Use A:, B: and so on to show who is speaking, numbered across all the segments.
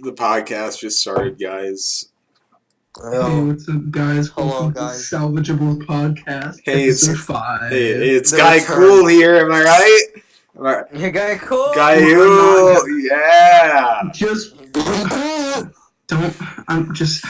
A: The podcast just started, guys.
B: Hey, what's up, guys?
C: Hello,
B: Welcome
C: guys.
B: to Salvageable Podcast,
A: Hey,
B: episode 5.
A: It's
C: The
A: Guy
C: return.
A: Cool here, am I right? Am I-
C: Hey, Guy Cool.
A: Guy
B: Well,
A: Cool, yeah.
B: Just don't. I'm just.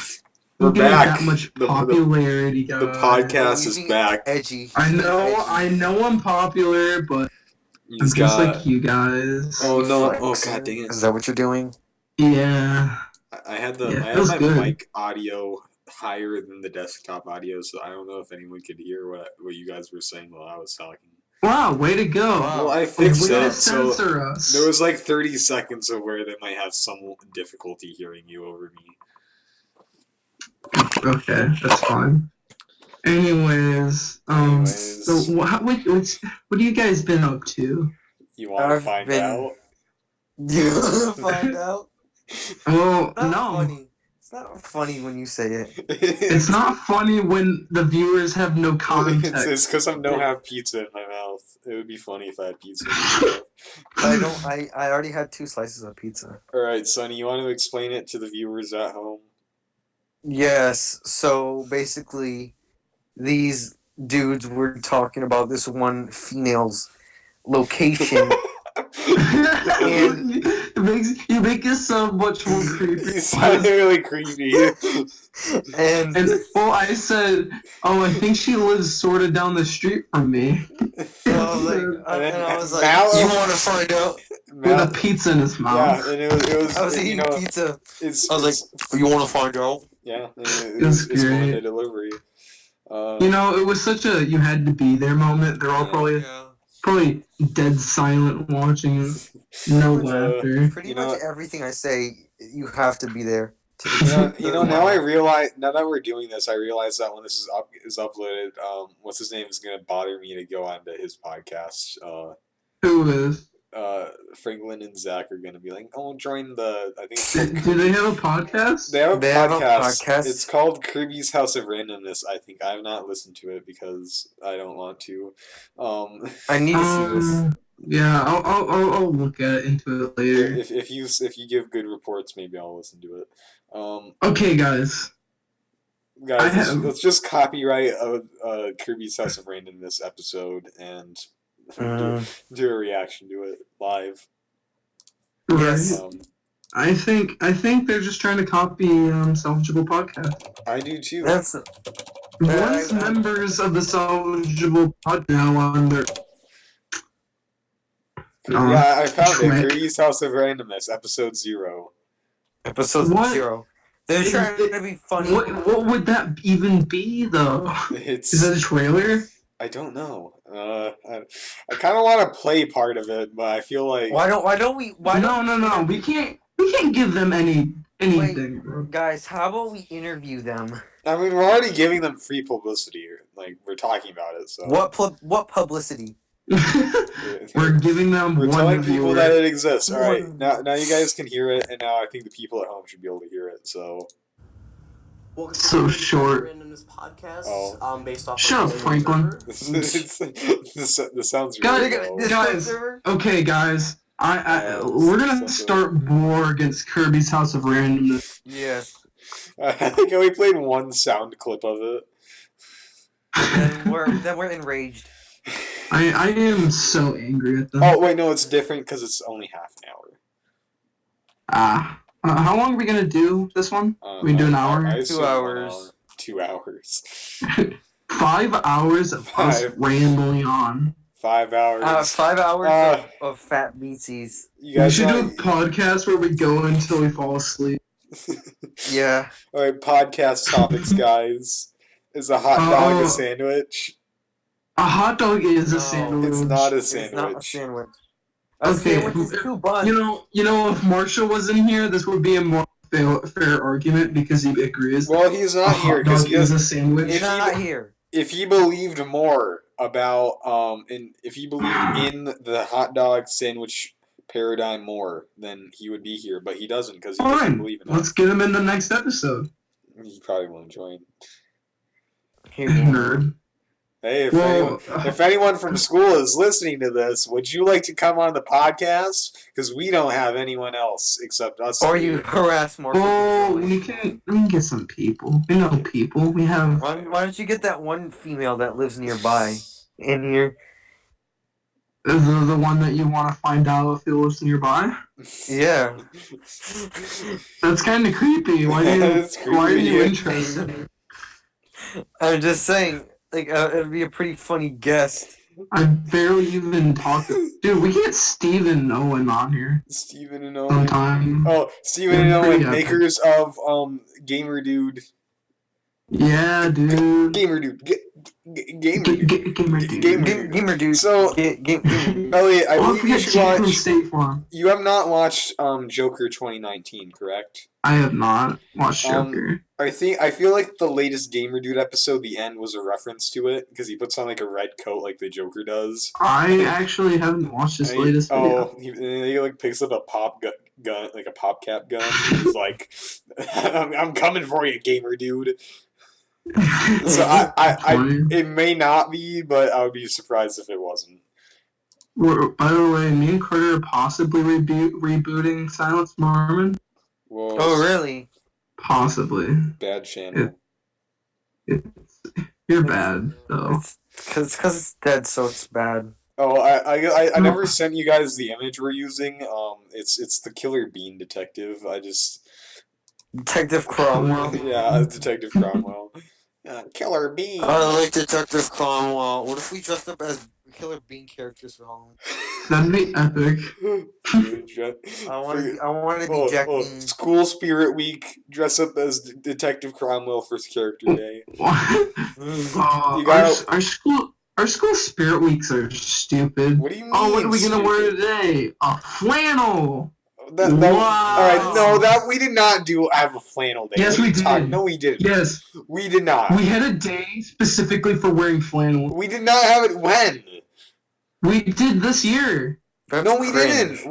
A: We're
B: Don't give it
A: back.
B: that much
A: The
B: popularity, guys.
A: podcast is
C: Using
A: back.
C: Edgy.
B: I know.
C: Edgy.
B: I know. I'm popular, but I'm
A: He's
B: just
A: got.
B: like you guys.
A: Oh no! Oh
C: Flexing?
A: god, dang it!
C: Is that what you're doing?
B: Yeah.
A: I had
B: Yeah,
A: I
B: it
A: had
B: was
A: my
B: good.
A: mic audio higher than the desktop audio, so I don't know if anyone could hear what you guys were saying while I was talking.
B: Wow. Way to go.
C: Wow.
A: Well, I fixed
B: Way to
A: that, so
B: censor us.
A: there was like 30 seconds of where they might have some difficulty hearing you over me.
B: Okay, that's fine. Anyways, so what have you guys been up to?
A: You want to
C: I've
A: find
C: been-
A: out?
C: You wanna find out?
B: Well,
C: Not
B: no.
C: funny. It's not funny when you say it.
B: It's not funny when the viewers have no context.
A: It's because I don't have pizza in my mouth. It would be funny if I had pizza in my mouth.
C: I already had 2 slices of pizza.
A: Alright, Sonny, you want to explain it to the viewers at home?
C: Yes. So basically, these dudes were talking about this one female's location.
B: you make it sound much more creepy.
A: You sound really creepy.
C: and
B: Well, I said, I think she lives sort of down the street from me.
C: I was like,
A: Mal-
C: you want to find out?
B: With a pizza in his mouth.
A: Yeah, and it was
C: I was
A: you
C: eating
A: know,
C: pizza.
A: it's,
C: I was
A: it's-
C: like, you want to find out?
A: yeah,
B: It's
A: it's going
B: great.
A: to delivery.
B: It was such a you had to be there moment. They're all
A: Yeah.
B: probably dead silent watching it. No laughter.
C: Pretty
A: You
C: much
A: know-
C: everything I say, you have to be there.
A: Now I realize. Now that we're doing this, I realize that when this is uploaded, what's his name is gonna bother me to go onto his podcast.
B: Who is?
A: Franklin and Zach are gonna be like, "Oh, join the." I think it's called
B: Do they have a podcast?
A: They have a
C: They have a
A: podcast.
C: podcast?
A: It's called Kirby's House of Randomness. I think I have not listened to it because I don't want to.
C: I need to see this.
B: Yeah, I'll look into it later.
A: if you give good reports, maybe I'll listen to it.
B: Okay, guys.
A: Guys, let's just copyright a Kirby's House of Randomness episode and do a reaction to it live.
C: Yes.
B: I think they're just trying to copy Salvageable Podcast.
A: I do too.
C: That's
B: Once members of the Salvageable Pod now on their
A: Yeah, I found
B: trick.
A: it. Kirby's House of Randomness, episode 0.
C: episode
B: What?
C: 0. They're trying to be funny.
B: what would that even be though?
A: It's
B: Is that a trailer?
A: I don't know. I kind of want to play part of it, but I feel like
C: Why don't we?
B: No. We can't give them anything, bro.
C: Guys, how about we interview them?
A: I mean we're already giving them free publicity. Like we're talking about it. So
C: What publicity?
B: We're giving them
A: We're
B: one
A: telling people
B: viewer.
A: that it exists. All right,
C: One.
A: now you guys can hear it, and now I think the people at home should be able to hear it. So
D: Welcome to
B: So
D: the
B: short.
D: Randomness podcast.
A: Oh.
D: Based off
B: Shut
D: of
B: up, Franklin.
A: this sounds
B: Guys,
A: really
C: This
A: low.
B: guys.
C: server?
B: Okay, guys. We're gonna start war against Kirby's House of Randomness.
C: Yes.
A: I think I only played one sound clip of it.
C: Then we're enraged.
B: I am so angry at them.
A: Oh wait, no, it's different because it's only half an hour.
B: How long are we gonna do this one? We do an hour?
A: I assume
C: 2 hours.
A: 2 hours.
B: 5 hours of us
A: 5.
B: rambling on.
A: 5 hours.
C: 5 hours
A: Uh,
C: of fat beatsies.
A: You
B: We
A: guys
B: should do a
A: want-
B: podcast where we go until we fall asleep.
C: Yeah.
A: All right, podcast topics, guys. Is a hot dog
B: Oh.
A: a sandwich?
B: A hot dog is a
C: No,
B: sandwich.
A: It's not a
C: It's not a
A: sandwich.
C: sandwich. A
B: Okay.
C: sandwich is 2 buns.
B: You know, if Marshall was in here, this would be a more fair argument because he agrees.
A: Well, he's
B: a
A: not here
B: hot
A: because
B: dog is a sandwich.
C: He's not here.
A: if he believed more about if he believed in the hot dog sandwich paradigm more, then he would be here. But he doesn't because he doesn't
B: Fine.
A: believe in
B: Let's
A: it.
B: get him in the next episode.
A: He probably won't join.
C: Here.
B: Nerd.
A: Hey, if anyone from school is listening to this, would you like to come on the podcast? Because we don't have anyone else except us.
C: Or you harass Marshall.
B: Oh, we can get some people. We know people. We have.
C: Why don't you get that one female that lives nearby in here?
B: The one that you want to find out if it lives nearby?
C: Yeah.
B: That's kind of creepy. Why are you interested?
C: I'm just saying, like, it'd be a pretty funny guest.
B: I barely even talked. Dude, we get Steven and Owen on here.
A: Steven and Owen.
B: Sometime.
A: Oh, Steven and Owen, makers of Gamer Dude.
B: Yeah, dude.
A: Gamer Dude. Gamer
B: Dude.
A: So, Elliot, I believe you should watch. You have not watched Joker 2019, correct?
B: I have not watched Joker.
A: I feel like the latest Gamer Dude episode, the end was a reference to it because he puts on like a red coat like the Joker does.
B: I actually haven't watched this latest video.
A: He like picks up a pop gun, like a pop cap gun. He's like, "I'm coming for you, Gamer Dude." So it may not be, but I would be surprised if it wasn't.
B: By the way, me and Carter are possibly rebooting Silence Mormon.
A: Whoa.
C: Oh, really?
B: Possibly.
A: Bad channel.
B: You're bad, though.
C: Because it's dead, so it's bad.
A: Oh, I never sent you guys the image we're using. It's the Killer Bean Detective.
C: Detective Cromwell.
A: Yeah, Detective Cromwell. Killer Bean.
C: I like Detective Cromwell. What if we dressed up as Killer Bean characters for Halloween?
B: That'd be epic.
C: I want to be Jack Bean.
A: School Spirit Week. Dress up as Detective Cromwell for Character Day.
B: What? Our school Spirit Weeks are stupid.
A: What do you mean?
B: Oh, what are we gonna wear today? A flannel.
A: Wow. Alright, no, we did not have a flannel day.
B: Yes, we did.
A: No, we didn't.
B: Yes.
A: We did not.
B: We had a day specifically for wearing flannel.
A: We did not have it when?
B: We did this year.
A: No, we didn't.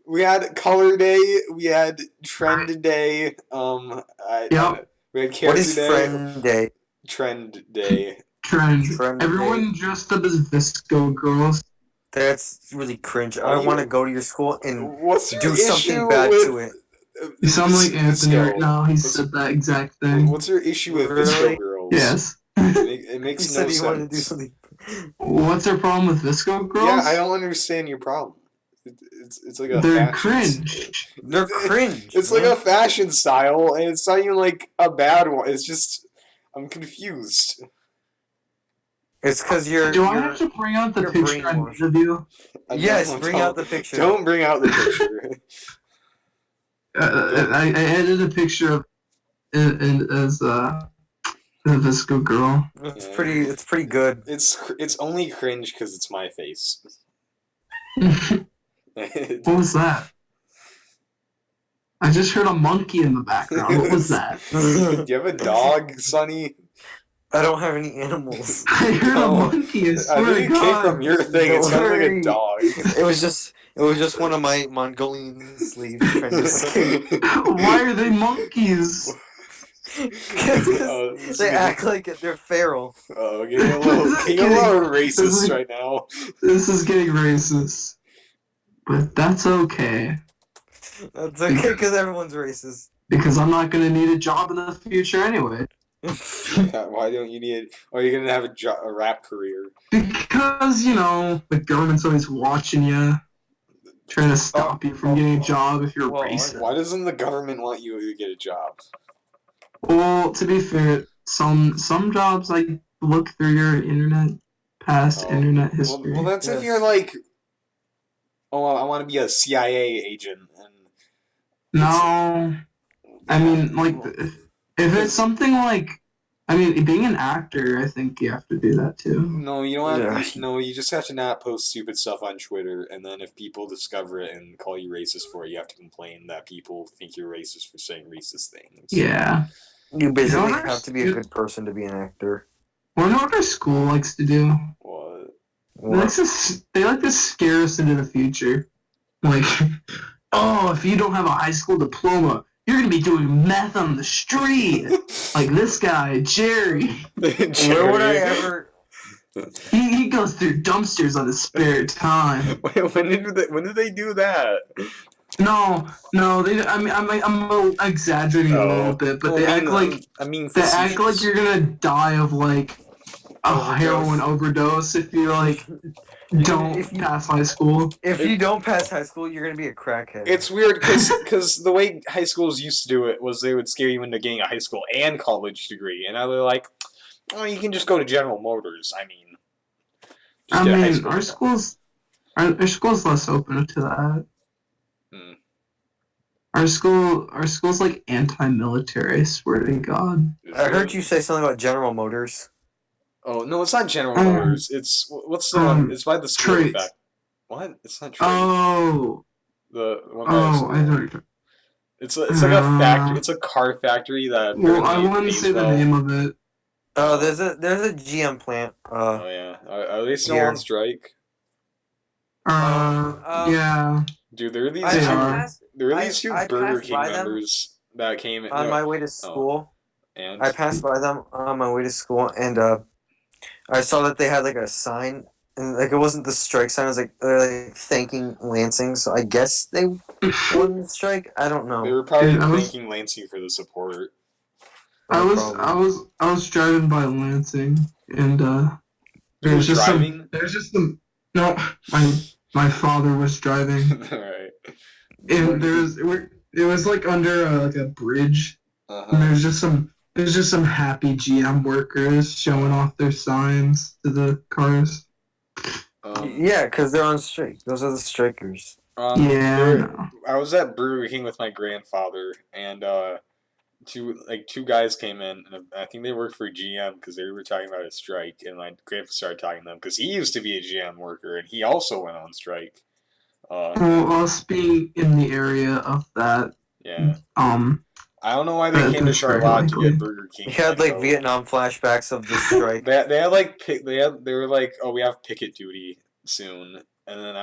A: We had Color Day, we had Trend Day, we had Character Day.
C: What is Friend Day?
A: Trend Day.
B: Trend. Everyone dressed up as Visco girls.
C: That's really cringe. I want to go to your school and do something
A: bad
C: to it.
B: You sound like Anthony right now. He said that exact thing.
A: What's your issue with Visco girls?
B: Yes.
A: It makes no sense.
C: He wanted to do something.
B: What's their problem with Visco girls?
A: Yeah, I don't understand your problem. It's like a
B: They're cringe.
C: They're cringe.
A: It's like a fashion style, and it's not even like a bad one. It's just I'm confused.
C: It's because you're.
B: Do I have to bring out the picture I made of you?
C: Yes, bring out the picture.
A: Don't bring out the picture.
B: I edited a picture of it as the Visco girl.
C: It's pretty good.
A: It's only cringe because it's my face.
B: What was that? I just heard a monkey in the background. What was that?
A: Do you have a dog, Sonny?
C: I don't have any animals.
B: I heard a monkey. I
A: think it came from your thing. It sounded like a dog.
C: It was just one of my Mongolian slaves trying to escape.
B: Why are they monkeys?
C: Because they act like they're feral.
A: Oh, getting a little racist right now.
B: This is getting racist. But that's okay.
C: That's okay because everyone's racist.
B: Because I'm not going to need a job in the future anyway.
A: Why don't you need? Are you gonna have a rap career?
B: Because the government's always watching you, trying to stop you from getting a job if you're racist.
A: Why doesn't the government want you to get a job?
B: Well, to be fair, some jobs look through your past internet history.
A: Well, that's if you're like, I want to be a CIA agent.
B: No, I mean If it's something being an actor, I think you have to do that too.
A: No, you don't have to. No, you just have to not post stupid stuff on Twitter, and then if people discover it and call you racist for it, you have to complain that people think you're racist for saying racist things.
B: Yeah.
C: You basically have to be a good person to be an actor.
B: Or know what our school likes to do?
A: What?
B: They like to scare us into the future. Like, if you don't have a high school diploma, you're going to be doing meth on the street. Like this guy, Jerry.
C: Where would I ever...
B: He goes through dumpsters on his spare time.
A: Wait, when did they do that?
B: No, they. I'm exaggerating a little bit, but
A: Well,
B: they act like
A: facetious.
B: you're gonna die of like a heroin overdose if you like don't pass high school.
C: If you don't pass high school, you're gonna be a crackhead.
A: It's weird because the way high schools used to do it was they would scare you into getting a high school and college degree, and now they're like, oh, you can just go to General Motors. I mean,
B: our school's less open to that.
A: Hmm.
B: Our school's like anti-military. I swear to God.
C: I heard you say something about General Motors.
A: Oh no, it's not General Motors. It's what's the one? It's by the school effect. What? It's not trade.
B: Oh.
A: The one
B: I don't.
A: It's like a factory. It's a car factory that.
B: Well, I wouldn't say the name of it.
C: Oh, there's a GM plant.
A: Oh yeah, are they still on strike?
B: Yeah.
A: Dude, there are these two Burger King members that came
C: on my way to school.
A: And
C: I passed by them on my way to school, and I saw that they had like a sign, and like it wasn't the strike sign. It was like they're like thanking Lansing. So I guess they won the strike. I don't know.
A: They were probably thanking Lansing for the support.
B: I was driving by Lansing, and there's just some. No, my father was driving.
A: Right.
B: And it was like under like a bridge. And there's just some happy GM workers showing off their signs to the cars.
C: Yeah, because they're on strike. Those are the strikers.
B: I
A: was at Burger King with my grandfather, and two guys came in, and I think they worked for GM because they were talking about a strike, and my grandpa started talking to them because he used to be a GM worker, and he also went on strike.
B: Us being in the area of that.
A: Yeah. I don't know why they came to Charlotte to get Burger King.
C: He had like Vietnam flashbacks of the strike.
A: they were like, oh, we have picket duty soon, and then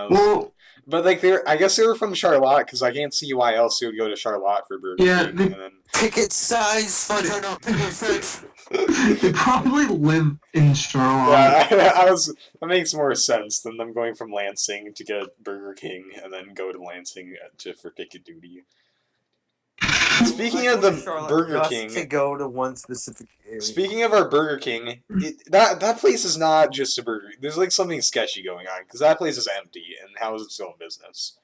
A: but like I guess they were from Charlotte because I can't see why else they would go to Charlotte for Burger King. And then
C: picket size, not picket fish.
B: They probably live in Charlotte.
A: Yeah, that makes more sense than them going from Lansing to get Burger King and then go to Lansing for picket duty. Speaking of the Burger King,
C: to go to one specific area.
A: Speaking of our Burger King, that place is not just a burger. There's like something sketchy going on because that place is empty. And how is it still in business?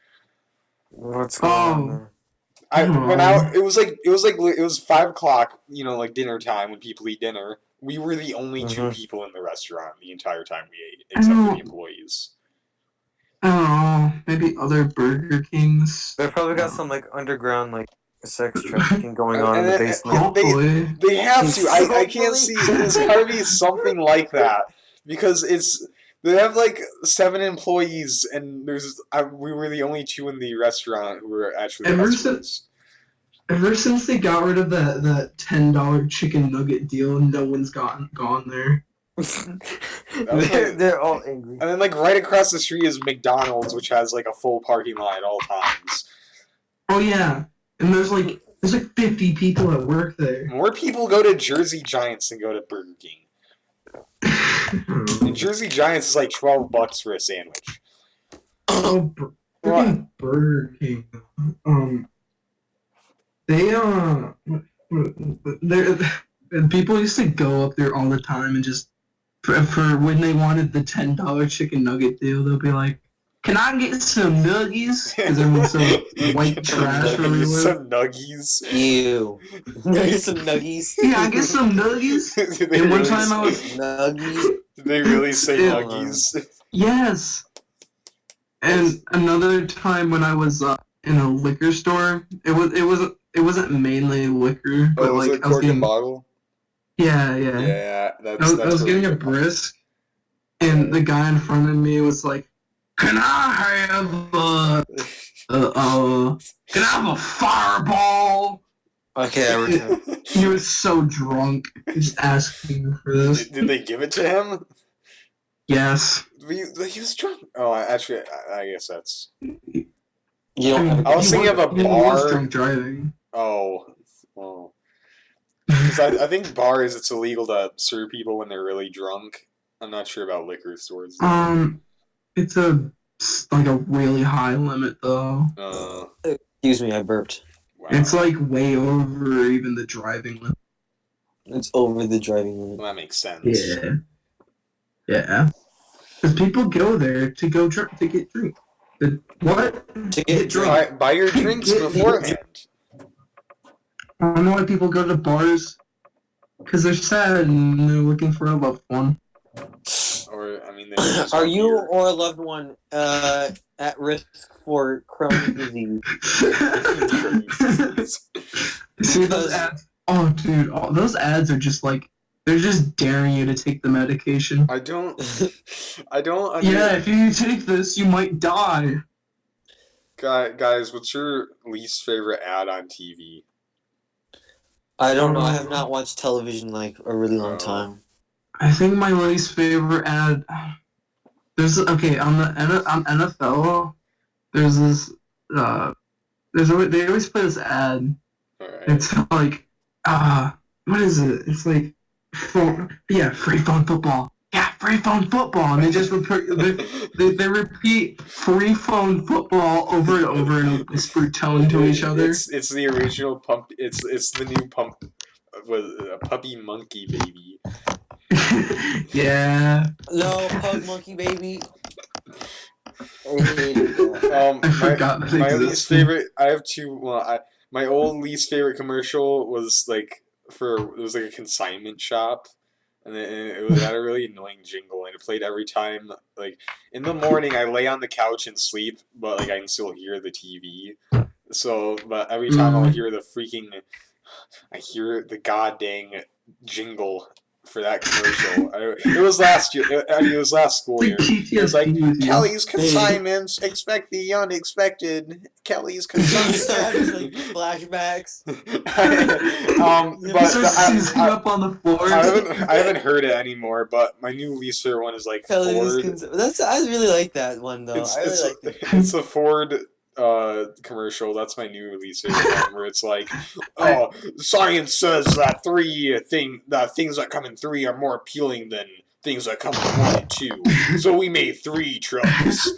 C: What's going on there?
A: It was 5 o'clock. You know, like dinner time when people eat dinner. We were the only 2 people in the restaurant the entire time we ate, except for the employees.
B: I don't know. Maybe other Burger Kings.
C: They probably got some like underground like sex trafficking going on in the basement.
A: They have to. I can't see. There's gotta be something like that because they have like 7 employees and we were the only 2 in the restaurant who were actually customers.
B: Ever since they got rid of that $10 chicken nugget deal, no one's gone there.
C: They're all angry.
A: And then like right across the street is McDonald's, which has like a full parking lot at all times.
B: Oh yeah. And there's like 50 people that work there.
A: More people go to Jersey Giants than go to Burger King. And Jersey Giants is like $12 for a sandwich.
B: Oh, Burger King. People used to go up there all the time and just for when they wanted the $10 chicken nugget deal, they'll be like, "Can I get some nuggies?" Because everyone's so white trash everywhere.
A: Some nuggies.
C: Ew. Get some nuggies.
B: Yeah, I get some nuggies. And one time I was
C: nuggies.
A: Did they really say nuggies?
B: Yes. And another time when I was in a liquor store, it wasn't mainly liquor, but
A: was
B: like
A: it cork and bottle?
B: Yeah.
A: Yeah,
B: I was getting a brisk, and the guy in front of me was like, "Can I have a fireball?" Okay, I return. He was so drunk, just asking for this.
A: Did they give it to him?
B: Yes.
A: He was drunk. Oh, actually, I guess that's.
B: I
A: was thinking of a bar.
B: He was drunk driving.
A: Oh, well. Because I think bars, it's illegal to serve people when they're really drunk. I'm not sure about liquor stores.
B: It's like a really high limit though.
C: Excuse me, I burped.
A: Wow.
B: It's like way over even the driving limit.
C: It's over the driving limit.
A: Well, that makes sense.
B: Yeah. Because people go there to get drink. What?
C: To get drunk.
A: Buy your drinks beforehand.
B: I don't know why people go to bars. Because they're sad and they're looking for a loved one.
A: Or, I mean,
C: are you or a loved one at risk for Crohn's disease?
B: See those ads? Oh, dude, those ads are just like, they're just daring you to take the medication.
A: I don't.
B: Yeah, if you take this, you might die.
A: Guys, what's your least favorite ad on TV?
C: I don't know. I have not watched television like a really long time.
B: I think my least favorite ad. On NFL. There's this. They always play this ad.
A: Right.
B: It's like, what is it? It's like, free phone football. Yeah, free phone football, and they just they repeat free phone football over and over in a whispered tone to each other.
A: It's the original pump. It's the new pump with a puppy monkey baby.
B: Yeah.
C: No, pug monkey baby.
B: I forgot that
A: my
B: existed.
A: least favorite. I have two. Well, my old least favorite commercial was like it was like a consignment shop. And it had a really annoying jingle, and it played every time. Like in the morning, I lay on the couch and sleep, but like I can still hear the TV. So, but every time I hear the god dang jingle for that commercial. It was last year. It was last school year. It was like Kelly's consignments. Expect the unexpected. Kelly's consignments.
C: Like flashbacks.
B: But seizing up on the floor.
A: I haven't heard it anymore. But my new least favorite one is like Ford.
C: I really like that one though. I really like it.
A: It's a Ford commercial. That's my new least favorite one, where it's like, oh, science says that things that come in 3 are more appealing than things that come in 1 and 2. So we made 3 trucks.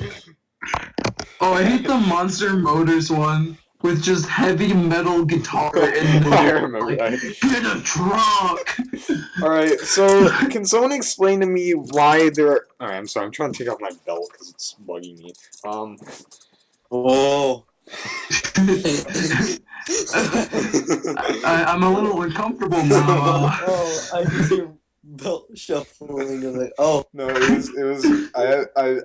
B: Oh, I hate the Monster Motors one with just heavy metal guitar in there.
A: I remember that.
B: Get a truck.
A: All right, so can someone explain to me why there are? All right, I'm sorry. I'm trying to take off my belt because it's bugging me.
C: Oh.
B: I'm a little uncomfortable now.
C: I just hear belt shuffling. I'm like, oh.
A: No, it was.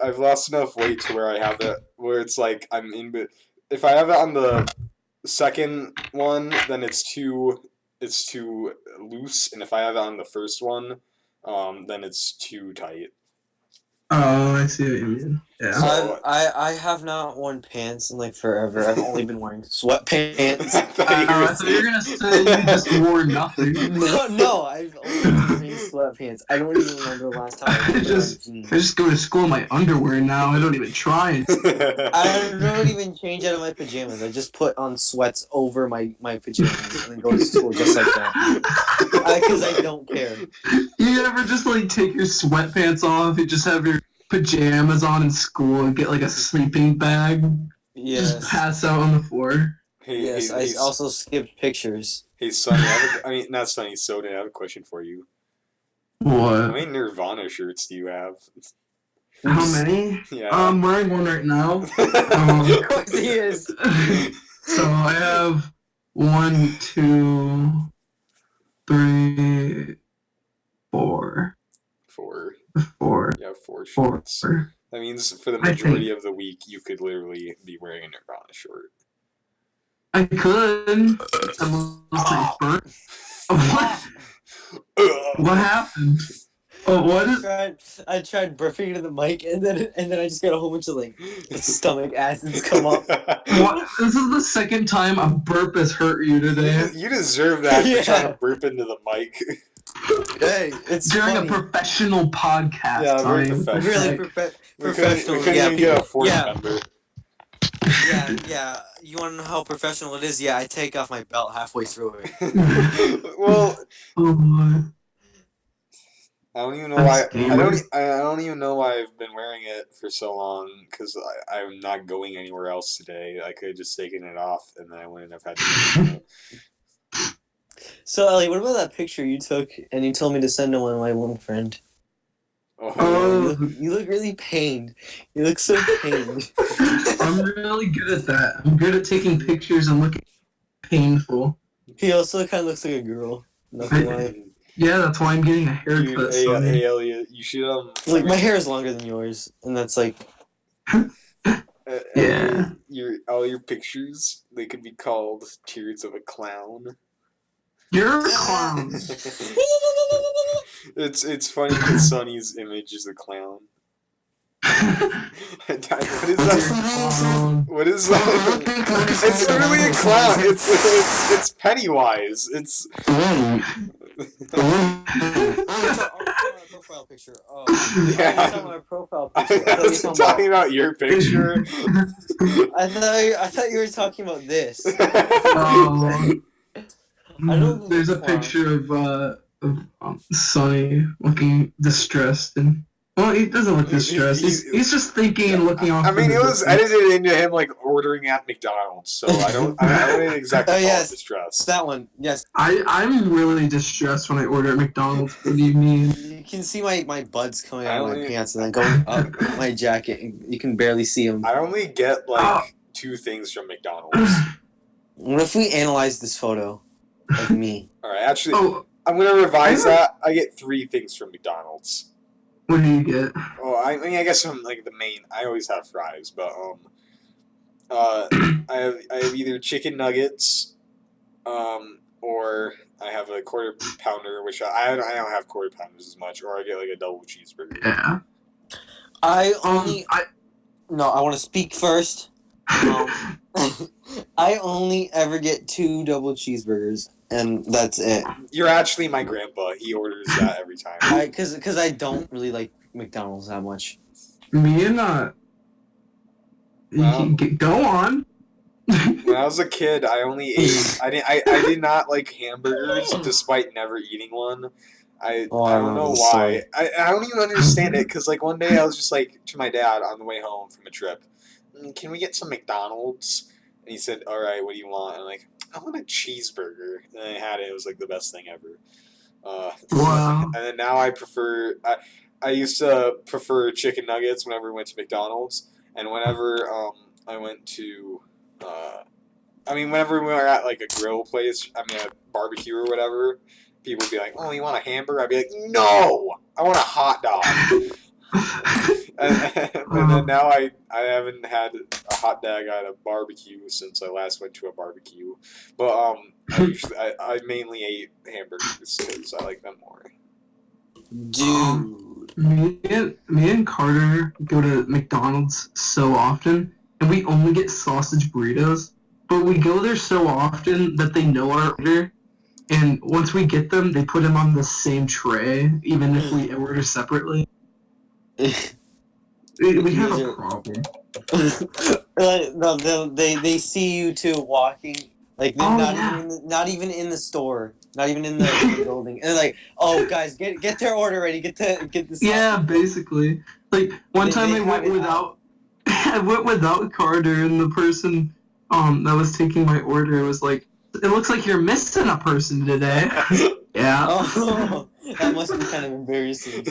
A: I've lost enough weight to where I have it, where it's like I'm in. But if I have it on the second one, then it's too loose, and if I have it on the first one, then it's too tight.
B: Oh, I see what you mean. Yeah.
C: So, I have not worn pants in like forever. I've only been wearing sweatpants.
B: I thought you were gonna say you just wore nothing.
C: No, I've only been wearing sweatpants. I don't even remember the last time.
B: I just go to school in my underwear now. I don't even try it.
C: I don't even change out of my pajamas. I just put on sweats over my pajamas and then go to school just like that. Because I don't care.
B: You ever just like take your sweatpants off and just have your pajamas on in school and get like a sleeping bag?
C: Yes.
B: Just pass out on the floor.
C: Yes, I also skipped pictures.
A: Hey, Sonny, not Sonny, Soda, I have a question for you.
B: What?
A: How many Nirvana shirts do you have?
B: How many?
A: Yeah.
B: I'm wearing one right now.
C: Of course he is.
B: So I have 1, 2, 3, 4.
A: 4.
B: 4.
A: You have 4
B: 4.
A: shirts. That means for the majority of the week, you could literally be wearing a Nirvana shirt.
B: I could. I'm burnt. What happened? Oh, what is?
C: I tried burping into the mic, and then I just got a whole bunch of like stomach acids come up.
B: What? This is the second time a burp has hurt you today.
A: You deserve that for trying to burp into the mic.
C: Hey, it's
B: during
C: funny.
B: a professional podcast.
A: Yeah, very
B: time.
A: professional.
C: Really professional.
A: We couldn't even get a fourth member.
C: Yeah. You want to know how professional it is? Yeah, I take off my belt halfway through it.
A: Well,
B: oh boy.
A: I don't even know
B: That's
A: why.
B: gamers.
A: I don't even know why I've been wearing it for so long. Because I'm not going anywhere else today. I could have just taken it off, and then I wouldn't have had to.
C: So Ellie, what about that picture you took and you told me to send to one friend?
A: Oh,
B: Oh,
C: You look really pained. You look so pained.
B: I'm really good at that. I'm good at taking pictures and looking painful.
C: He also kind of looks like a girl. Not
B: I-
C: gonna lie.
B: Yeah, that's why I'm getting a
A: dude,
B: haircut,
A: hey,
B: Sonny.
A: Elliot, you should
C: Like my hair is longer than yours, and that's like.
B: Yeah.
A: Elliot, all your pictures they could be called Tears of a Clown.
B: You're a clown.
A: It's funny because Sonny's image is a clown. What is
B: You're a
A: that?
B: clown.
A: What is that? It's literally a clown. It's Pennywise. It's.
C: Profile picture. Oh,
A: Yeah.
C: my profile
A: I
C: picture.
A: was talking about your picture.
C: I thought you were talking about this.
B: There's a picture of Sonny looking distressed and well, he doesn't look distressed. He's just thinking and looking off.
A: I mean,
B: in
A: it
B: the
A: was
B: distance.
A: edited into him like ordering at McDonald's, so I wouldn't exactly call it
C: It's
A: distress.
C: that one. Yes.
B: I'm really distressed when I order at McDonald's. What do you mean?
C: You can see my buds coming out of my pants and then going up my jacket. And you can barely see them.
A: I only get like 2 things from McDonald's.
C: What if we analyze this photo of me?
A: All right, actually,
B: Oh,
A: I'm gonna revise that. I get 3 things from McDonald's.
B: what do you get?
A: Oh, I mean, I guess from like the main. I always have fries, but I have either chicken nuggets, or I have a quarter pounder, which I don't have quarter pounders as much, or I get like a double cheeseburger.
B: Yeah.
C: I
B: I
C: want to speak first. I only ever get 2 double cheeseburgers, and that's it.
A: You're actually my grandpa. He orders that every time.
C: Because I don't really like McDonald's that much.
B: me and
A: Well,
B: go on.
A: when I was a kid, I only ate. I did not like hamburgers, despite never eating one. I don't know why. I don't even understand it because like one day I was just like to my dad on the way home from a trip, can we get some McDonald's? And he said, all right, what do you want? And I'm like, I want a cheeseburger. And I had it. It was like the best thing ever.
B: Wow.
A: And then now I prefer. I used to prefer chicken nuggets whenever we went to McDonald's, and whenever I went to. Whenever we were at like a grill place, a barbecue or whatever, people would be like, "Oh, you want a hamburger?" I'd be like, "No, I want a hot dog." and then now I haven't had a hot dog at a barbecue since I last went to a barbecue. But I mainly ate hamburgers because I like them more.
C: Dude.
B: Me and Carter go to McDonald's so often, and we only get sausage burritos. But we go there so often that they know our order, and once we get them, they put them on the same tray, even if we order separately. We have a problem.
C: No, they see you two walking, like they're not even in the store, not even in the building, and they're like, "Oh, guys, get their order ready, get this."
B: Yeah, basically. Like one time I went without, I went without Carter, and the person that was taking my order was like, "It looks like you're missing a person today." Yeah.
C: Oh, that must be kind of embarrassing.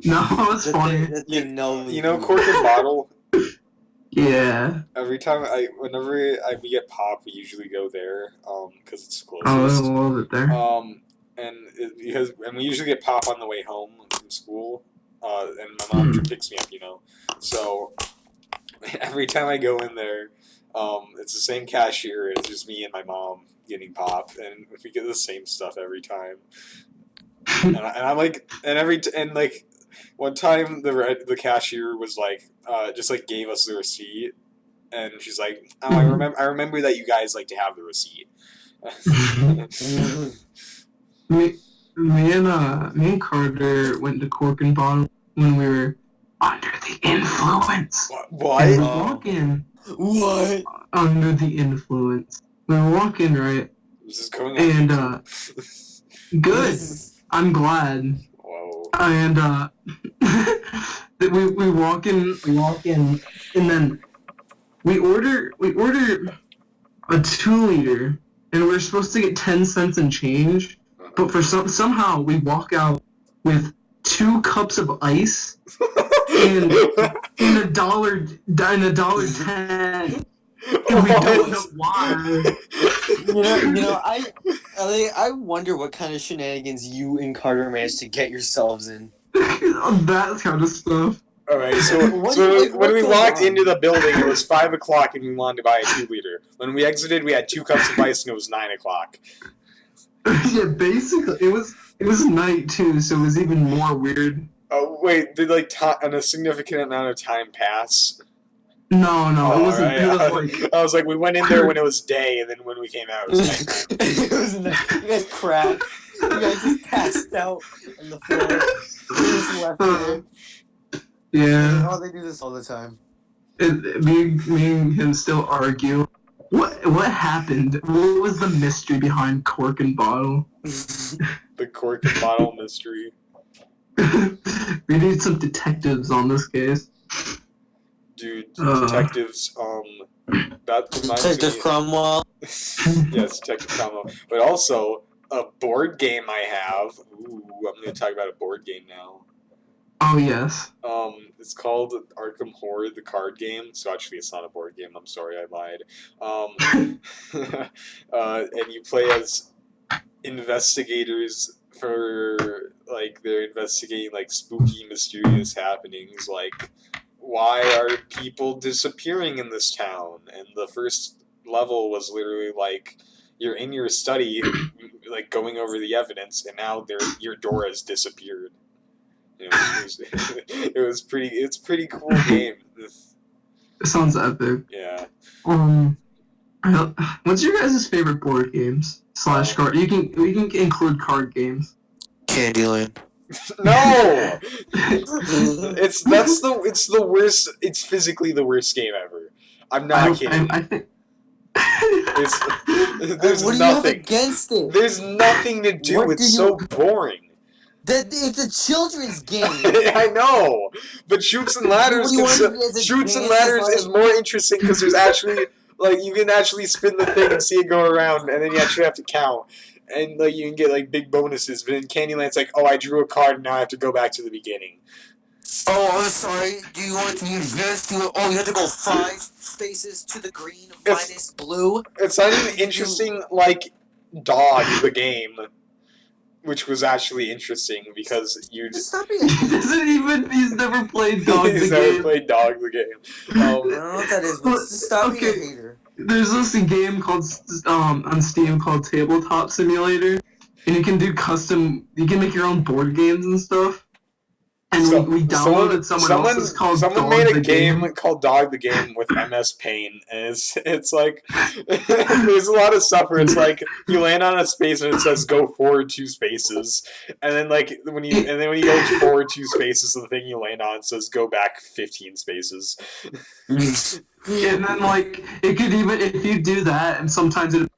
B: No, it's funny.
A: You know, cork and bottle.
B: Yeah.
A: Every time whenever we get pop, we usually go there, because it's closest.
B: Oh, I love it there.
A: And we usually get pop on the way home from school, and my mom picks me up, So every time I go in there, it's the same cashier. It's just me and my mom getting pop, and we get the same stuff every time. And I'm like, one time the cashier was like, just like gave us the receipt, and she's like, "Oh, I remember that you guys like to have the receipt."
B: Me and Carter went to Cork and Bottle when we were under the influence.
A: What?
B: And we're walking.
C: What?
B: Under the influence. We were walking, right?
A: This is going on.
B: And good. I'm glad.
A: Whoa.
B: and we walk in, and then we order a 2 liter, and we're supposed to get 10 cents and change, but for somehow we walk out with 2 cups of ice and $1.10. And we don't know why.
C: I wonder what kind of shenanigans you and Carter managed to get yourselves in.
B: That kind of stuff.
A: Alright, so when we walked into the building, it was 5 o'clock and we wanted to buy a 2 liter. When we exited, we had 2 cups of ice and it was 9 o'clock.
B: Yeah, basically, it was night too, so it was even more weird.
A: Oh wait, did like a significant amount of time pass?
B: No, it wasn't.
A: Right.
B: It was like,
A: I was like, we went in there when it was day, and then when we came out, it was night.
C: It was night. You guys cracked. You guys just passed out on the floor. You just left there.
B: Yeah.
C: Oh, they do this all the time.
B: Me and him still argue. What happened? What was the mystery behind cork and bottle?
A: The cork and bottle mystery.
B: We need some detectives on this case.
A: Dude, detectives, that reminds
C: Detective
A: me...
C: Cromwell.
A: Yes, Detective Cromwell. But also, a board game I have. Ooh, I'm going to talk about a board game now.
B: Oh, yes.
A: It's called Arkham Horror, the card game. So actually, it's not a board game. I'm sorry, I lied. And you play as investigators for, like, they're investigating, like, spooky, mysterious happenings, like, why are people disappearing in this town? And the first level was literally, like, you're in your study, like, going over the evidence, and now your door has disappeared. It's pretty cool game.
B: It sounds epic.
A: Yeah.
B: What's your guys' favorite board games / card? We can include card games.
C: Candyland.
A: No. It's the worst. It's physically the worst game ever. I'm not kidding.
B: I think.
A: There's
C: what do
A: nothing
C: you have against it?
A: There's nothing to do. It's so boring.
C: It's a children's game.
A: I know, but Shoots and Ladders is more interesting because there's actually, like, you can actually spin the thing and see it go around, and then you actually have to count, and like you can get like big bonuses. But in Candyland, it's like, oh, I drew a card, and now I have to go back to the beginning.
C: Oh, I'm sorry. Do you want to use this? You have to go 5 spaces to the green minus blue.
A: It's not even interesting like Dog the game. Which was actually interesting because you just...
B: He's never played Dog the game.
A: He's never played Dog the game.
C: I don't know what that is, but stop being a hater.
B: There's this game called, on Steam called Tabletop Simulator, and you can make your own board games and stuff. And we downloaded someone else's called
A: Someone
B: Dog
A: made a
B: the
A: game called Dog the Game with MS Paint, and it's like there's a lot of stuff where it's like you land on a space and it says go forward 2 spaces, and then like when you go forward 2 spaces, the thing you land on says go back 15 spaces.
B: And then like it could even, if you do that, and sometimes it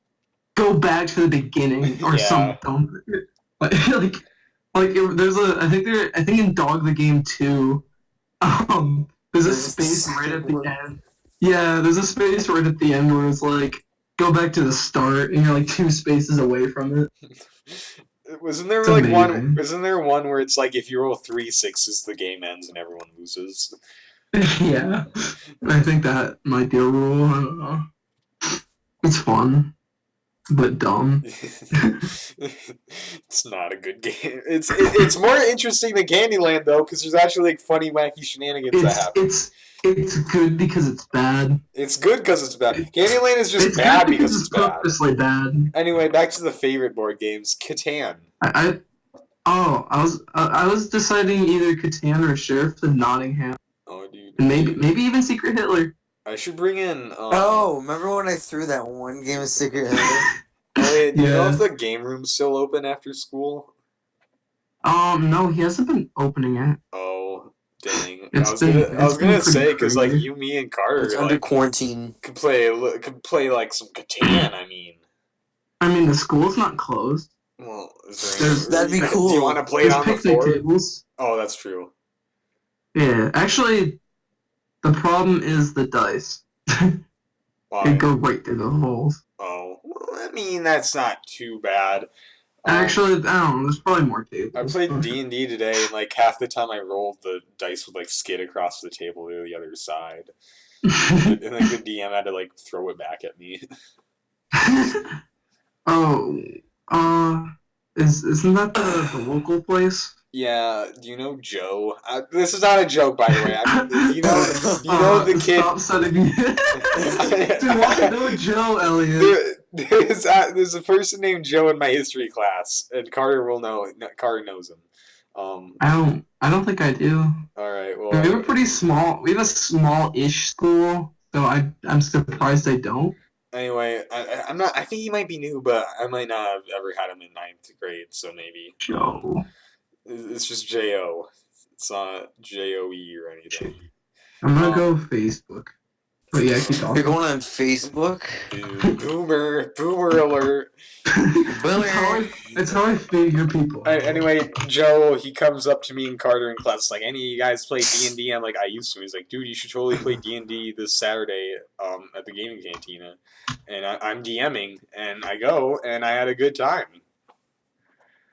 B: go back to the beginning or something. Like there's I think in Dog the Game 2, there's a space right at the end. Yeah, there's a space right at the end where it's like go back to the start and you're like 2 spaces away from it.
A: Isn't there one where it's like if you roll 3 6s the game ends and everyone loses?
B: Yeah. I think that might be a rule, I don't know. It's fun. But dumb.
A: It's not a good game. It's more interesting than Candyland though, because there's actually like funny, wacky shenanigans that happen.
B: It's good because it's bad.
A: It's good because it's bad. Candyland is just bad because it's bad.
B: Purposely bad.
A: Anyway, back to the favorite board games. Catan.
B: I was deciding either Catan or Sheriff of Nottingham.
A: Oh, dude.
B: And maybe even Secret Hitler.
A: I should bring in.
C: Remember when I threw that one game of Secret Hitler?
A: Wait, do you know if the game room's still open after school?
B: No, he hasn't been opening it.
A: Oh, dang!
B: I
A: was gonna say because like you, me, and Carter
C: under quarantine
A: could play like some Catan. I mean,
B: the school's not closed.
A: Well, is there any,
C: That'd be cool.
A: Do you want to play it
B: There's
A: on the
B: picnic
A: floor?
B: tables.
A: Oh, that's true.
B: Yeah, actually, the problem is the dice.
A: Why?
B: They go right through the holes.
A: Oh, well, I mean, that's not too bad.
B: Actually, I don't know. There's probably more tables.
A: I played
B: but-
A: D&D today, and like half the time I rolled, the dice would like skid across the table to the other side, and like the DM had to like throw it back at me.
B: Oh, isn't that the local place?
A: Yeah, do you know Joe? This is not a joke, by the way. I mean, do you know the kid?
B: Stop sending me. Dude, why no Joe, Elliot?
A: There's a person named Joe in my history class, and Carter will know. Carter knows him.
B: I don't think I do.
A: All right. Well,
B: We have a pretty small. We have a small-ish school, so I'm surprised I don't.
A: anyway, I'm not. I think he might be new, but I might not have ever had him in 9th grade, so maybe.
B: Joe.
A: It's just J-O. It's not J-O-E or anything.
B: I'm gonna go Facebook. But yeah, keep
C: You're
B: talking.
C: going on Facebook?
A: Dude, boomer alert.
B: It's how I figure people.
A: Anyway, Joe, he comes up to me and Carter in class, like, any of you guys play D&D? I'm like, I used to. He's like, dude, you should totally play D&D this Saturday at the gaming cantina. And I'm DMing, and I go, and I had a good time.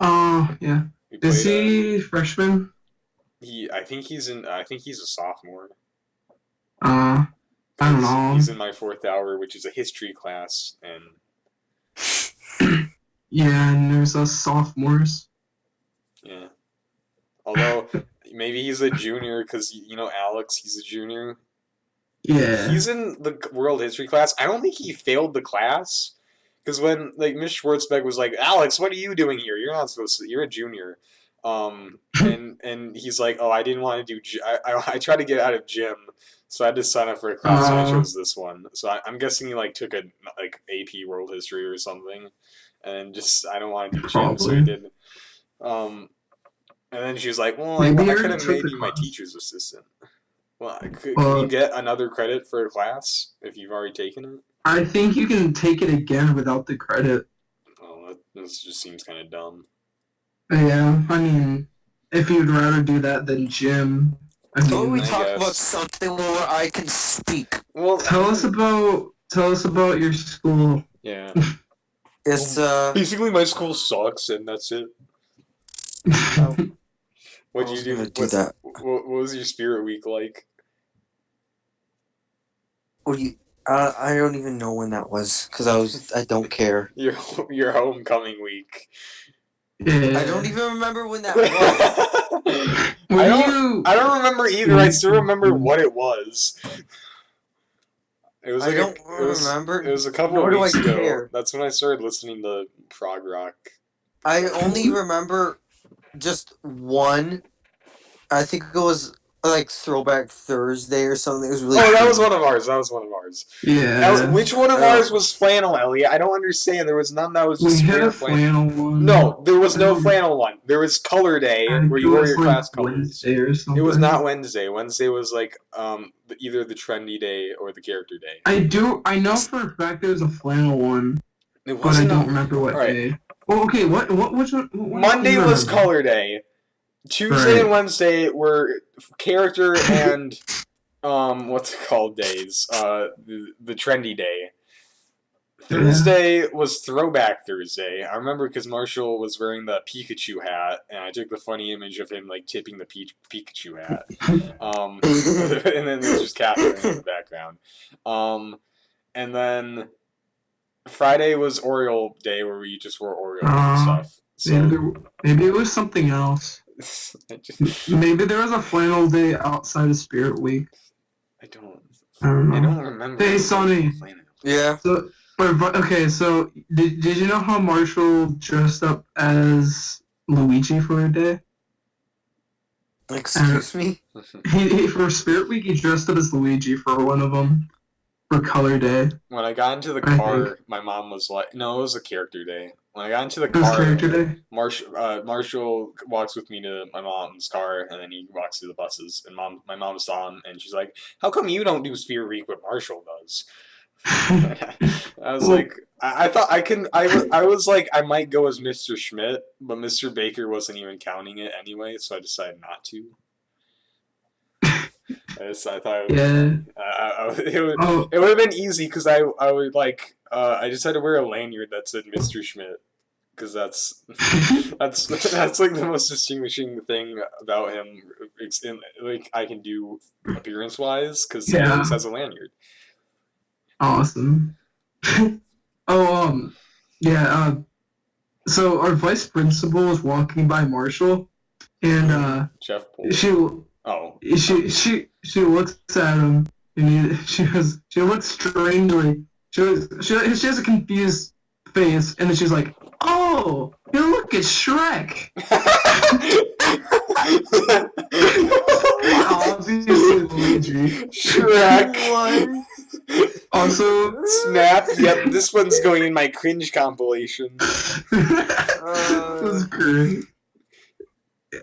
B: Oh, yeah.
A: We
B: Is
A: played,
B: he freshman?
A: I think he's a sophomore.
B: I don't know.
A: He's in my 4th hour, which is a history class, and
B: Yeah, and there's us sophomores.
A: yeah. Although maybe he's a junior because you know Alex, he's a junior.
B: Yeah.
A: He's in the world history class. I don't think he failed the class because when like Miss Schwartzbeck was like, Alex, what are you doing here? You're not supposed to. You're a junior. And he's like, oh, I didn't want to do. I tried to get out of gym, so I had to sign up for a class, and I chose this one. So I'm guessing he like took a like AP World History or something, and just I don't want to do gym, so he did. And then she was like, well, I could have made you my teacher's assistant. Well, can you get another credit for a class if you've already taken it?
B: I think you can take it again without the credit.
A: Oh, that just seems kind of dumb.
B: Yeah, I mean, if you'd rather do that than gym.
C: Thought we talk about something where I can speak.
A: Well,
B: tell us about your school.
A: Yeah.
C: It's
A: basically my school sucks, and that's it. What'd you do? What was your spirit week like?
C: What do you? I don't even know when that was because I don't care.
A: Your homecoming week.
B: Yeah.
C: I don't even remember when that was.
A: I don't remember either. I still remember what it was. It was like
C: remember.
A: It was a couple of weeks ago. That's when I started listening to prog rock.
C: I only remember just one. I think it was like Throwback Thursday or something. It was really.
A: Oh, that was one of ours.
B: Yeah.
A: Which one of ours was flannel, Elliot? I don't understand. There was none that was just
B: straight flannel one.
A: No, there was no flannel one. There was color day where you wore your class colors.
B: Wednesday or something.
A: It was not Wednesday. Wednesday was like either the trendy day or the character day.
B: I know for a fact there was a flannel one, but I don't remember what day. Well, okay, which one?
A: Monday was color day. Tuesday and Wednesday were character and what's it called days? The trendy day. Thursday was Throwback Thursday. I remember because Marshall was wearing the Pikachu hat, and I took the funny image of him like tipping the Pikachu hat. And then there's just Catherine in the background. And then Friday was Oreo Day, where we just wore Oreo and stuff. So
B: maybe it was something else. Maybe there was a flannel day outside of Spirit Week.
A: I don't
B: know.
A: I don't remember.
B: Hey, Sonny.
C: Yeah.
B: So, okay, so did you know how Marshall dressed up as Luigi for a day?
C: Excuse me?
B: He for Spirit Week, he dressed up as Luigi for one of them. For Color Day.
A: When I got into the car, my mom was like, no, it was a character day. When I got into the car, Marshall walks with me to my mom's car, and then he walks to the buses. And my mom saw him, and she's like, how come you don't do Spirit Week, but Marshall does? I was like, I thought I was like, I might go as Mr. Schmidt, but Mr. Baker wasn't even counting it anyway, so I decided not to. I thought it was fun. It would have been easy because I would like I just had to wear a lanyard that said Mr. Schmidt because that's like the most distinguishing thing about him. Like I can do appearance wise because he always has a lanyard.
B: Awesome. Yeah. So our vice principal was walking by Marshall, and
A: Jeff Poole.
B: She looks at him, and she looks strangely. She has a confused face, and then she's like, "Oh, you look at Shrek." Obviously, Luigi.
A: Shrek.
B: Also,
A: Snap. Yep, this one's going in my cringe compilation.
B: That was great.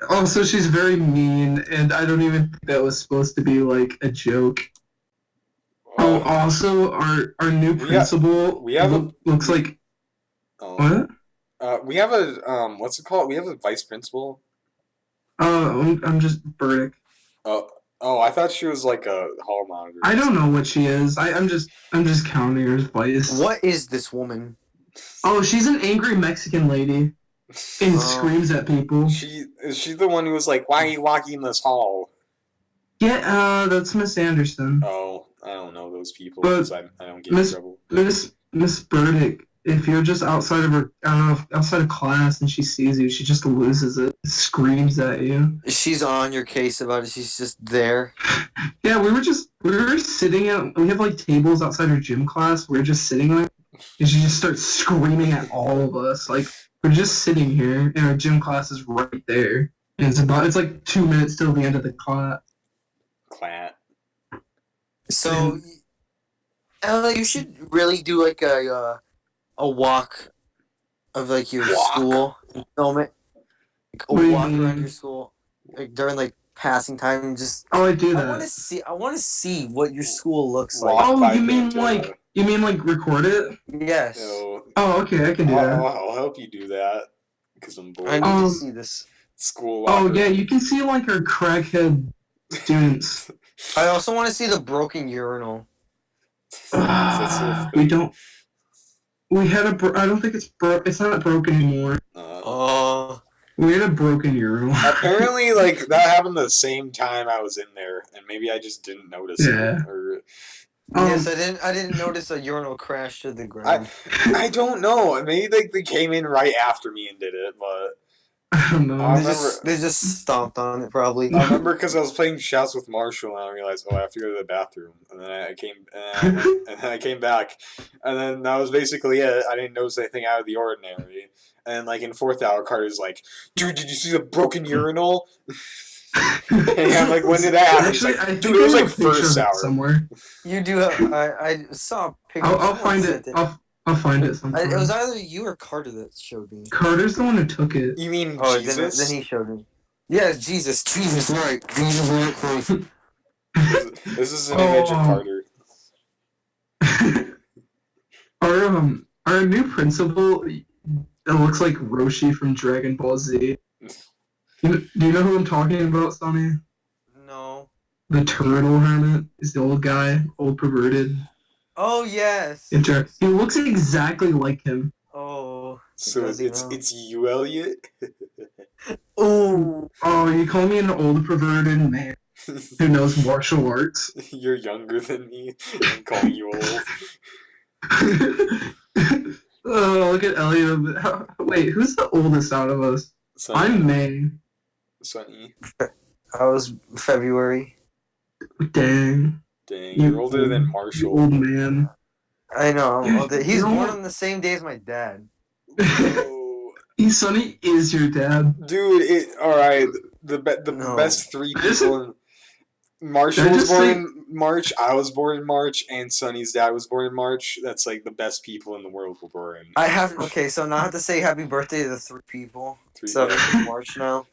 B: Also, she's very mean, and I don't even think that was supposed to be like a joke. Also, our new principal looks like what?
A: We have a what's it called? We have a vice principal.
B: I'm just Burdick.
A: I thought she was like a hall monitor.
B: I don't know what she is. I'm just counting her as vice.
C: What is this woman?
B: Oh, she's an angry Mexican lady. And screams at people.
A: Is she the one who was like, "Why are you walking in this hall?"
B: Yeah, that's Miss Anderson.
A: Oh, I don't know those people because I don't get in trouble.
B: Miss Burdick, if you're just outside of her, outside of class, and she sees you, she just loses it, screams at you.
C: She's on your case about it. She's just there.
B: Yeah, we were sitting at. We have like tables outside her gym class. We're just sitting there, and she just starts screaming at all of us, like. We're just sitting here, and our gym class is right there. And it's like 2 minutes till the end of the class.
C: So, Ella, you should really do like a walk of like your school. Film it. Like a walk around your school, like during like passing time, and just.
B: Oh, I do that.
C: I want to see what your school looks like.
B: Oh, you mean like record it?
C: Yes.
B: Oh, okay, I can do that.
A: I'll help you do that because I'm bored.
C: I need to see this
A: school.
B: Yeah, you can see like our crackhead students.
C: I also want to see the broken urinal.
B: We don't. We had I don't think it's broke. It's not broken anymore. We had a broken urinal.
A: Apparently, like that happened the same time I was in there, and maybe I just didn't notice it.
C: Yes, I didn't notice a urinal crash to the ground.
A: I don't know. Maybe they came in right after me and did it, but
B: I don't know.
C: They just stomped on it probably.
A: I remember because I was playing chess with Marshall and I realized, I have to go to the bathroom, and then I came back, and then that was basically it. I didn't notice anything out of the ordinary. And like in fourth hour, Carter's like, "Dude, did you see the broken urinal?" And I'm like, "When did that happen?"
B: Actually,
A: like, dude, it was like first hour
B: somewhere.
C: You do have. I saw a picture.
B: I'll find it. I'll find it sometime.
C: It was either you or Carter that showed me.
B: Carter's the one who took it.
A: You mean Jesus?
C: Then he showed me. Yeah, Jesus, right. Jesus, right.
A: This is an image of Carter.
B: Our new principal, it looks like Roshi from Dragon Ball Z. Do you know who I'm talking about, Sonny?
C: No.
B: The turtle hermit is the old guy, old perverted.
C: Oh yes.
B: He looks exactly like him.
C: Oh.
A: So it's you, Elliot.
C: Oh.
B: Oh, you call me an old perverted man who knows martial arts?
A: You're younger than me. I'm calling you old.
B: Oh, look at Elliot. Wait, who's the oldest out of us?
A: Sonny.
B: I'm May.
A: Sonny.
C: I was February.
B: Dang,
A: you're older than Marshall.
B: Old man.
C: I know. I'm older. He's born on the same day as my dad.
B: Sonny is your dad.
A: Dude, alright. The best three people. Marshall was born in March, I was born in March, and Sonny's dad was born in March. That's like the best people in the world were born in.
C: Okay, so now I have to say happy birthday to the three people. So it's March now.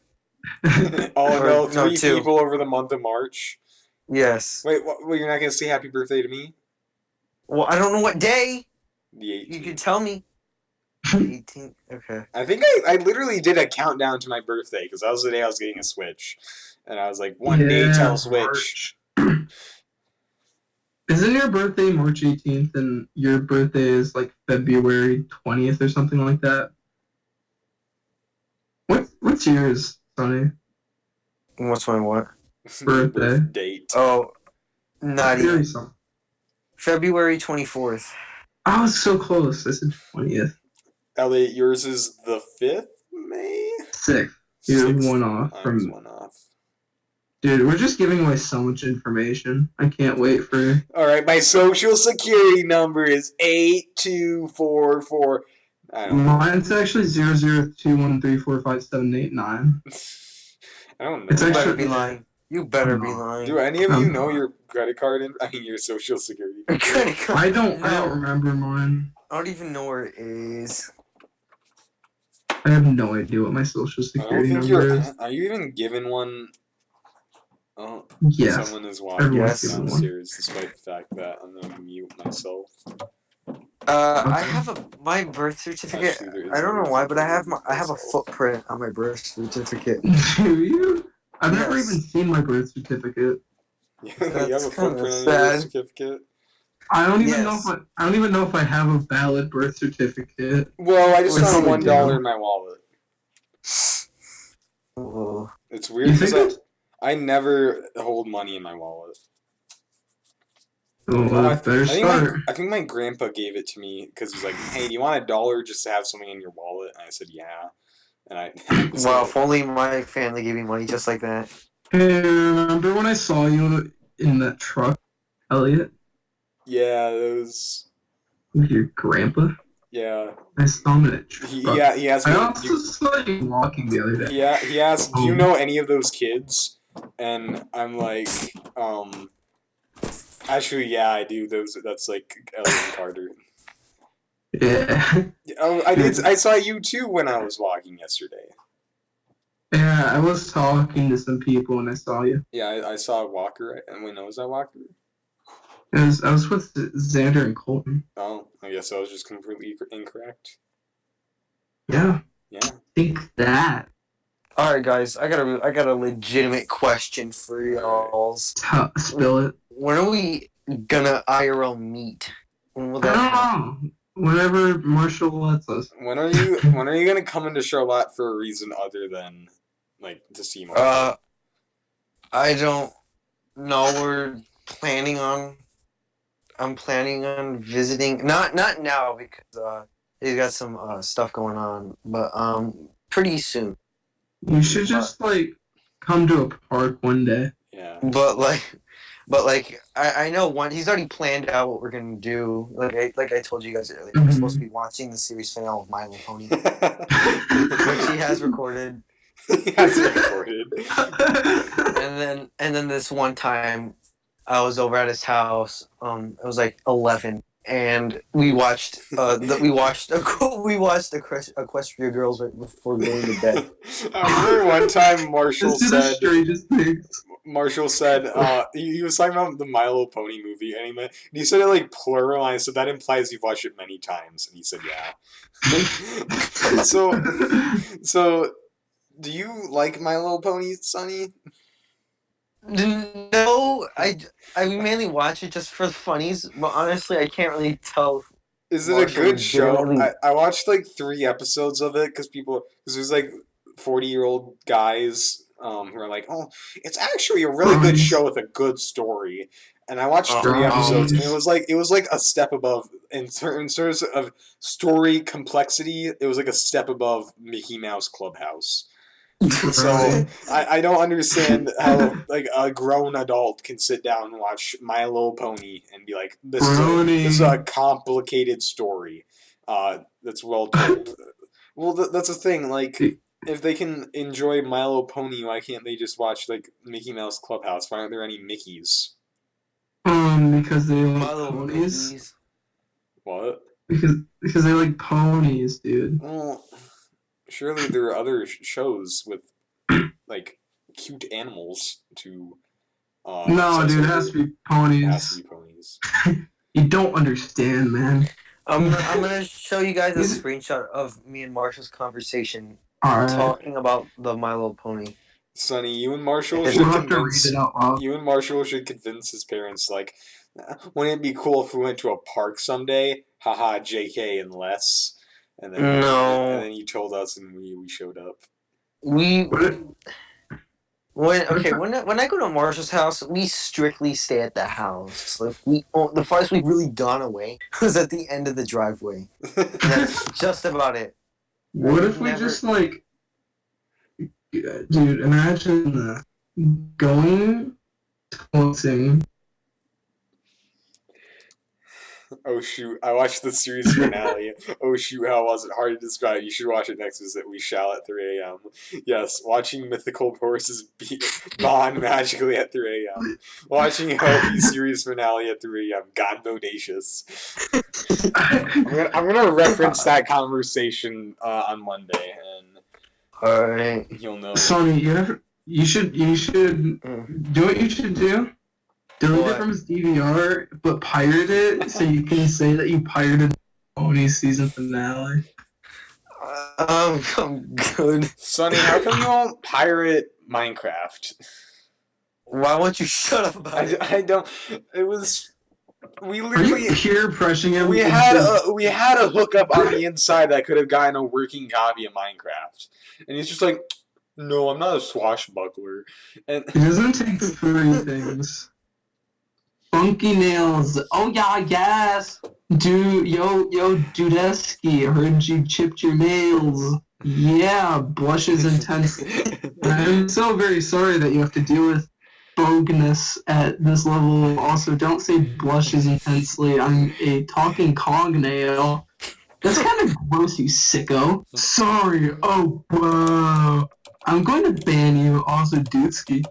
A: Three people over the month of March.
C: Yes.
A: Wait, you're not gonna say happy birthday to me?
C: Well, I don't know what day.
A: The
C: You
A: 18th.
C: could tell me. The 18th. Okay.
A: I think I literally did a countdown to my birthday because that was the day I was getting a Switch, and I was like, one day till Switch.
B: March. Isn't your birthday March 18th and your birthday is like February 20th or something like that? What's yours, Sonny?
C: What's my what?
A: Your
B: Birthday.
A: birth date.
C: Oh, not
B: February
C: even.
B: something.
C: February 24th.
B: I was so close. I said 20th.
A: Elliot, yours is the 5th May?
B: 6th. You're
A: 6th?
B: one off
A: I was
B: from.
A: one off.
B: Dude, we're just giving away so much information. I can't wait for.
A: Alright, my social security number is 8244. I don't know.
B: Mine's actually 00213457889.
A: I don't know.
B: It's
C: You better
B: actually-
C: be lying. You better be
B: I'm not.
C: lying.
A: Do any of you know your credit card? Your social security number?
B: I don't
C: No.
B: remember mine.
C: I don't even know where it is.
B: I have no idea what my social
A: I don't
B: security
A: think
B: number is.
A: Are you even given one? Oh,
B: Yes.
A: someone is walking
B: Everyone's
C: given
B: one.
A: downstairs, despite the fact that I'm gonna mute myself.
C: I have my birth certificate.
A: Actually, there is
C: I don't
A: a
C: know why, but I have
A: myself.
C: a footprint on my birth certificate.
B: Do you? I've never
C: Yes.
B: even seen my birth certificate.
A: You have a
C: That's
A: footprint
C: kinda
A: on your
C: sad.
A: birth certificate.
B: I don't even know
C: Yes.
B: if I don't even know if I have a valid birth certificate.
A: Well, I just
C: We
A: found
C: probably
A: $1
B: do.
A: in my wallet.
C: Oh.
A: It's
B: You
A: weird
B: think
A: because
B: that's-
A: I never hold money in my wallet.
B: Oh,
A: I
B: better
A: think
B: start.
A: I think my grandpa gave it to me because he's like, "Hey, do you want $1 just to have something in your wallet?" And I said, "Yeah." And I
C: Wow, if only my family gave me money just like that.
B: Hey, remember when I saw you in that truck, Elliot,
A: yeah, those
B: with your grandpa?
A: yeah.
B: I saw him in a truck.
A: He asked
B: I
A: me.
B: also saw you walking the other day.
A: Yeah, he asked, "Do you know any of those kids?" And I'm like, actually, yeah, I do. That's like Elliot and Carter.
B: Yeah.
A: Oh, I saw you too when I was walking yesterday.
B: Yeah, I was talking to some people and I saw you.
A: Yeah, I saw Walker. And wait, no, was that Walker?
B: I was with Xander and Colton.
A: Oh, I guess I was just completely incorrect.
B: Yeah.
A: Yeah.
B: Think that.
C: All right, guys, I got a legitimate question for y'all.
B: Spill it.
C: When are we gonna IRL meet? When will
B: I
C: that
B: don't
C: happen?
B: know. Whenever Marshall lets us.
A: When are you gonna come into Charlotte for a reason other than like to see Marshall?
C: I don't know. I'm planning on visiting. Not now because he's got some stuff going on, but pretty soon.
B: You should just come to a park one day.
A: Yeah.
C: But I know he's already planned out what we're gonna do. Like I told you guys earlier, we're supposed to be watching the series finale of My Little Pony, which he has recorded.
A: He has it recorded.
C: And then this one time, I was over at his house. It was like 11, and we watched Equestria Girls right before going to bed.
A: I remember one time Marshall
B: This is the
A: said.
B: strangest thing.
A: Marshall said he was talking about the My Little Pony movie anime, and he said it like pluralized, so that implies you've watched it many times. And he said, "Yeah." So, do you like My Little Pony, Sonny?
C: No, I mainly watch it just for the funnies, but honestly, I can't really tell.
A: Is it
C: Marshall
A: a good show?
C: legitimately-
A: I watched like 3 episodes of it because there's like 40-year-old guys who are like, "Oh, it's actually a really good show with a good story." And I watched 3 episodes, and it was like a step above in terms of story complexity. It was like a step above Mickey Mouse Clubhouse. So I don't understand how like a grown adult can sit down and watch My Little Pony and be like, this is a complicated story that's well told. Well, that's the thing. Like, if they can enjoy My Little Pony, why can't they just watch like Mickey Mouse Clubhouse? Why aren't there any Mickeys?
B: Because they
C: My
B: like
C: Little
B: ponies.
C: Ponies.
A: What?
B: Because they like ponies, dude.
A: Well, surely there are other shows with like cute animals to.
B: No, dude, it has to be ponies.
A: It has to be ponies.
B: You don't understand, man.
C: I'm gonna show you guys a screenshot of me and Marshall's conversation
B: Alright.
C: talking about the My Little Pony.
A: Sonny, you and Marshall
C: We'll
A: should
B: have to read
A: convince
B: it out loud.
A: you and Marshall should convince his parents, like, wouldn't it be cool if we went to a park someday? Haha, JK and less. And then
C: No.
A: and then you told us and we showed up.
C: When I go to Marshall's house, we strictly stay at the house. Like the farthest we've really gone away was at the end of the driveway. That's just about it.
B: What if we just like, dude? Imagine going dancing.
A: Oh shoot, I watched the series finale. Oh shoot, how was it? Hard to describe. You should watch it next visit. We shall at 3 a.m. Yes, watching mythical horses bond magically at 3 a.m. Watching healthy series finale at 3 a.m. God bodacious. I'm gonna reference that conversation on Monday, and
C: alright,
A: you'll know.
B: Sonny, you should do what you should do. Delete it from his DVR, but pirate it so you can say that you pirated the Pony season finale.
C: I'm good.
A: Sonny, how come you won't pirate Minecraft?
C: Why won't you shut up about it?
A: I don't. It was. We
B: Are
A: literally.
B: you peer pressuring him?
A: We had a hookup on the inside that could have gotten a working copy of Minecraft, and he's just like, "No, I'm not a swashbuckler." And
B: It doesn't take 3 things. Funky nails. Oh yeah, yes. Dudesky, I heard you chipped your nails. Yeah, blushes intensely. I'm so very sorry that you have to deal with bogness at this level. Also, don't say blushes intensely. I'm a talking Kong nail. That's kind of gross, you sicko. Sorry. Oh, whoa. I'm going to ban you, also, Dudesky.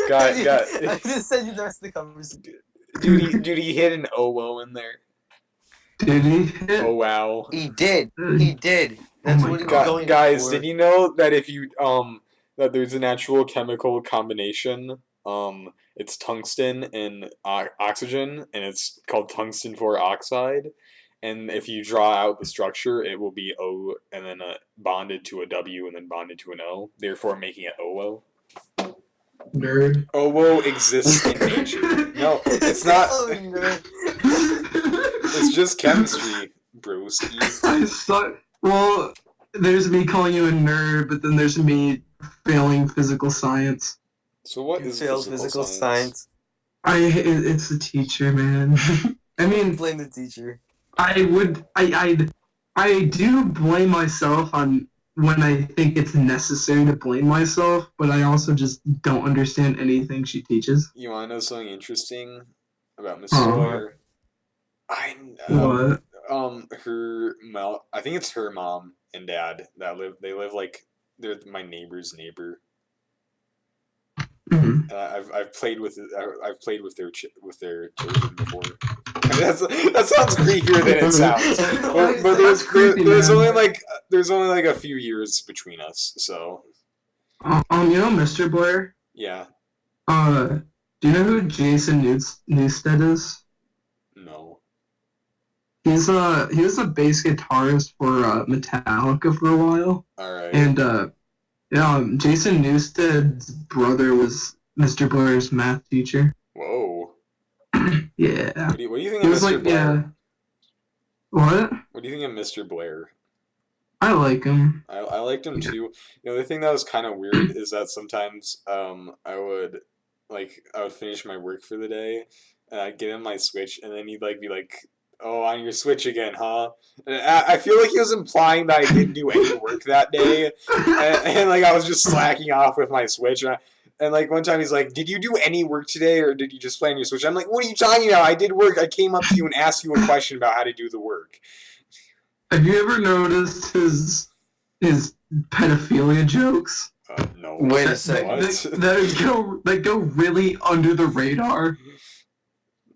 A: got.
C: I just said you the rest of the conversation.
A: Dude, he hit an OWO in there.
B: Did he hit?
A: Oh wow.
C: He did. That's what he was going
A: guys,
C: for.
A: did you know that if you that there's an actual chemical combination? It's tungsten and oxygen, and it's called tungsten 4 oxide. And if you draw out the structure, it will be O and then bonded to a W and then bonded to an O, therefore making it OWO.
B: Nerd.
A: OWO exists in nature. No, it's not.
C: Oh, nerd.
A: It's just chemistry, broski.
B: I suck. Well, there's me calling you a nerd, but then there's me failing physical science.
A: So what
C: You
A: is
C: failed physical science?
B: It's the teacher, man. I mean,
C: Blame the teacher.
B: I do blame myself on when I think it's necessary to blame myself, but I also just don't understand anything she teaches.
A: You want to know something interesting about Miss Sawyer? I
B: What?
A: her mom. I think it's her mom and dad that live. They live like they're my neighbor's neighbor.
B: Mm-hmm.
A: I've played with their children before. I mean, that sounds creepier than it sounds. But there's only like a few years between us, so.
B: You know Mr. Blair?
A: Yeah.
B: Do you know who Jason Newsted is?
A: No.
B: He was a bass guitarist for Metallica for a while.
A: Alright.
B: And Jason Newsted's brother was Mr. Blair's math teacher.
A: Whoa.
B: Yeah.
A: What do you think of Mr. Blair?
B: Yeah. What?
A: What do you think of Mr. Blair?
B: I like him.
A: I liked him too. The only thing that was kind of weird is that sometimes I would finish my work for the day and I'd get in my Switch and then he'd be like, "Oh, on your Switch again, huh?" And I feel like he was implying that I didn't do any work that day, and I was just slacking off with my Switch. And one time he's like, "Did you do any work today, or did you just play on your Switch?" I'm like, "What are you talking about? I did work. I came up to you and asked you a question about how to do the work."
B: Have you ever noticed his pedophilia jokes?
A: No.
C: Wait a second.
B: That go really under the radar.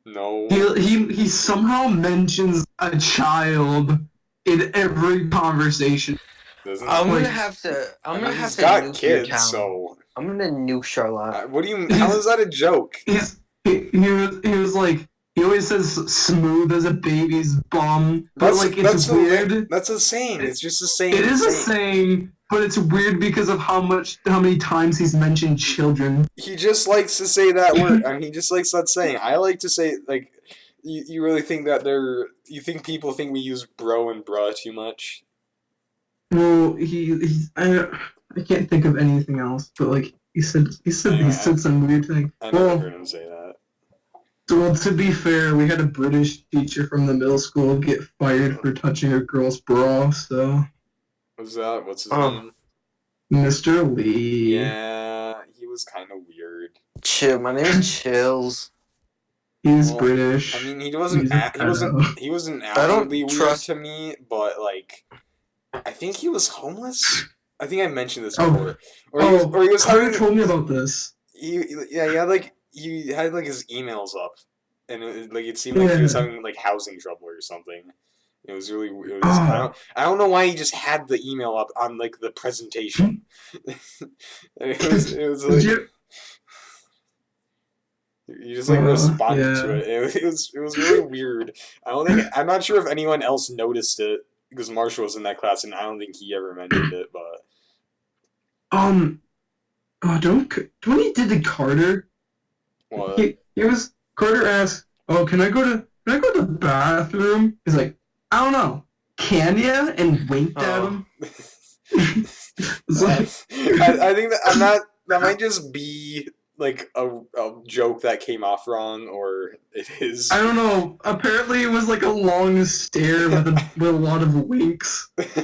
A: No.
B: He somehow mentions a child in every conversation.
C: I'm gonna have to
A: He's got
C: nuke
A: kids,
C: your account.
A: so.
C: I'm gonna nuke Charlotte.
A: What do you? How is that a joke?
B: He was like, He always says smooth as a baby's bum, but it's weird.
A: That's a saying. It's just a saying.
B: It is a saying, but it's weird because of how many times he's mentioned children.
A: He just likes to say that word. I mean, he just likes that saying. I like to say, like, you really think that you think people think we use bro and bruh too much?
B: Well, I can't think of anything else, but like he said some weird thing.
A: I never heard him say that.
B: Well, to be fair, we had a British teacher from the middle school get fired for touching a girl's bra, so...
A: What's that? What's his name?
B: Mr. Lee.
A: Yeah, he was kind of weird.
C: Chill, my name is Chills.
B: He's British.
A: I mean, he wasn't outwardly weird to me, but, like, I think he was homeless? I think I mentioned this before. Or he was
B: Carter told me about this.
A: He had like his emails up, and it seemed like he was having like housing trouble or something. It was really weird. I don't know why he just had the email up on like the presentation. it was like you just like responded to it. It was really weird. I'm not sure if anyone else noticed it because Marshall was in that class, and I don't think he ever mentioned it. But
B: don't he did to Carter?
A: What?
B: Carter asked, "Oh, can I go to the bathroom?" He's like, "I don't know. Can ya?" And winked at him.
A: I think that might just be like a joke that came off wrong, or it is.
B: I don't know. Apparently, it was like a long stare with a lot of winks.
A: like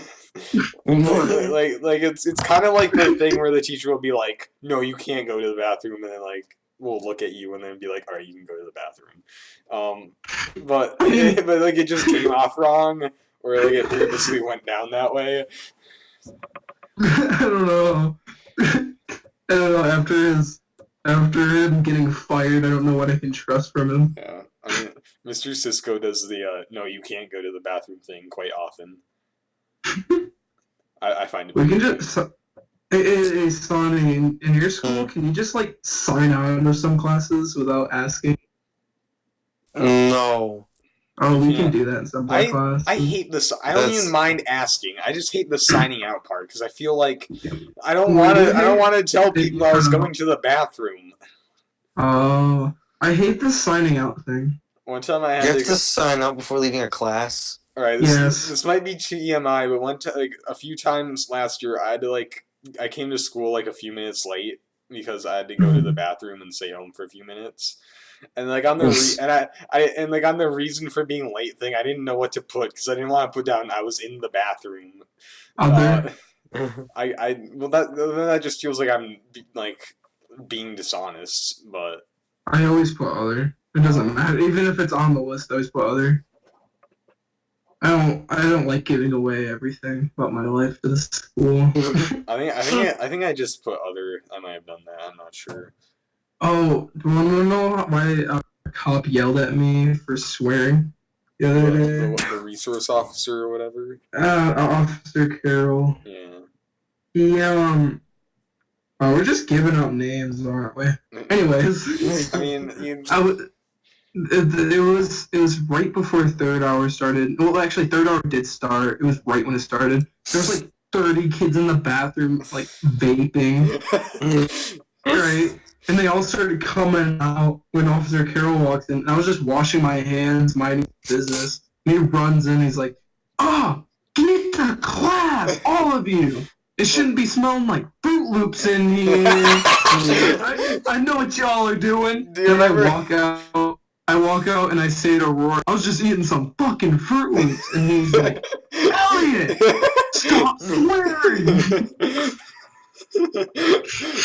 A: it's kind of like the thing where the teacher will be like, "No, you can't go to the bathroom," and then like we'll look at you and then be like, "All right, you can go to the bathroom." But like it just came off wrong, or like it purposely went down that way.
B: I don't know. After him getting fired, I don't know what I can trust from him.
A: Yeah, I mean, Mr. Cisco does the "no, you can't go to the bathroom" thing quite often. I find it.
B: We can just. Hey, Sonny, in your school, can you just like sign out of some classes without asking?
C: No.
B: Oh, we can do that in some classes.
A: I hate this. I don't even mind asking. I just hate the signing out part because I feel like I don't want to tell people I was going to the bathroom.
B: Oh, I hate the signing out thing.
A: One time I had
C: you have to sign out before leaving a class.
A: All right, this might be TMI, but a few times last year, I came to school like a few minutes late because I had to go to the bathroom and stay home for a few minutes. And like on the on the reason for being late thing, I didn't know what to put because I didn't want to put down I was in the bathroom. That just feels like I'm like being dishonest, but
B: I always put other. It doesn't matter, even if it's on the list. I always put other. I don't like giving away everything about my life to the school.
A: I think I just put other. I might have done that. I'm not sure.
B: Oh, do you want to know why a cop yelled at me for swearing the other day?
A: The resource officer or whatever?
B: Officer Carroll.
A: Yeah.
B: He, we're just giving out names, aren't we? Anyways.
A: I mean,
B: it was right before third hour started. Well, actually, third hour did start. It was right when it started. There was like 30 kids in the bathroom, like, vaping. Right? And they all started coming out when Officer Carroll walked in. I was just washing my hands, minding business. And he runs in, he's like, get to class, all of you. It shouldn't be smelling like Fruit Loops in here. I know what y'all are doing.
A: Do you remember?
B: I walk out and I say to Roy, I was just eating some fucking Fruit Loops. And he's like, Elliot, stop swearing.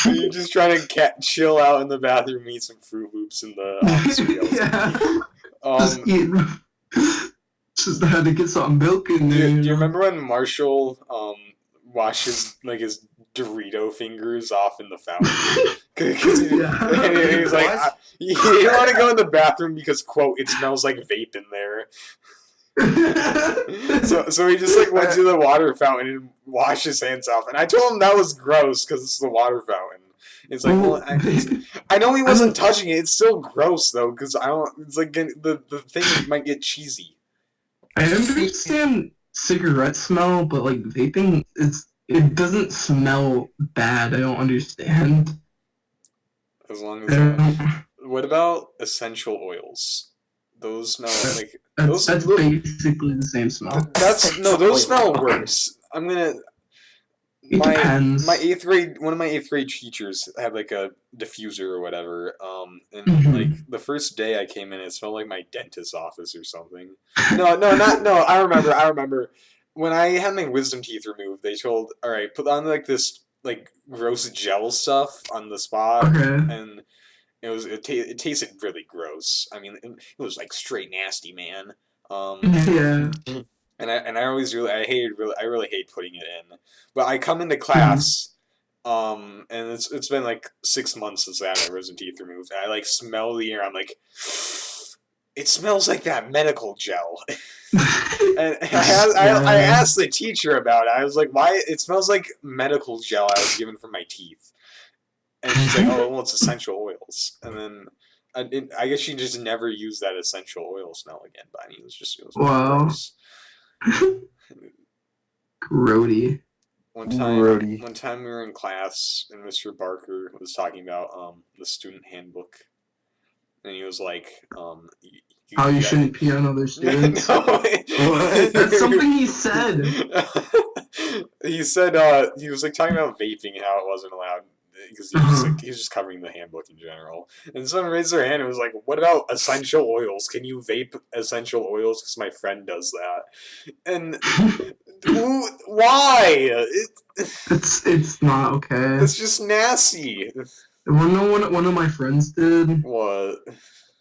A: You're just trying to chill out in the bathroom and eat some Fruit Loops in the office.
B: Yeah. Just had to get some milk in there.
A: Do you remember when Marshall washes like his Dorito fingers off in the fountain? He was like, he didn't want to go in the bathroom because, quote, it smells like vape in there. so he just like went to the water fountain and washed his hands off, and I told him that was gross because it's the water fountain. It's like, well, I know he wasn't touching it. It's still gross though, because I don't. It's like the thing might get cheesy.
B: I understand cigarette smell, but like vaping, it doesn't smell bad. I don't understand.
A: As long as what about essential oils? Those smell like
B: that's basically the same smell.
A: Those smell worse. I'm gonna.
B: It depends.
A: One of my 8th grade teachers had like a diffuser or whatever. And like the first day I came in, it smelled like my dentist's office or something. No. I remember when I had my wisdom teeth removed. They told, all right, put on like this like gross gel stuff on the spot, and it tasted really gross. I mean, it was like straight nasty, man.
B: Yeah.
A: And I really hate putting it in. But I come into class, and it's been like 6 months since I had my wisdom teeth removed. And I like smell the air. I'm like, it smells like that medical gel. And I asked the teacher about it. I was like, why? It smells like medical gel I was given for my teeth. And she's like, oh, well, it's essential oils. And then I guess she just never used that essential oil smell again. But I mean, it was gross.
B: Grody.
A: One time we were in class and Mr. Barker was talking about the student handbook, and he was like,
B: how you shouldn't pee on other students. That's something he said.
A: He said he was like talking about vaping and how it wasn't allowed. Because he was just covering the handbook in general. And someone raised their hand and was like, what about essential oils? Can you vape essential oils? Because my friend does that. And why?
B: It's not okay.
A: It's just nasty.
B: One of my friends did.
A: What?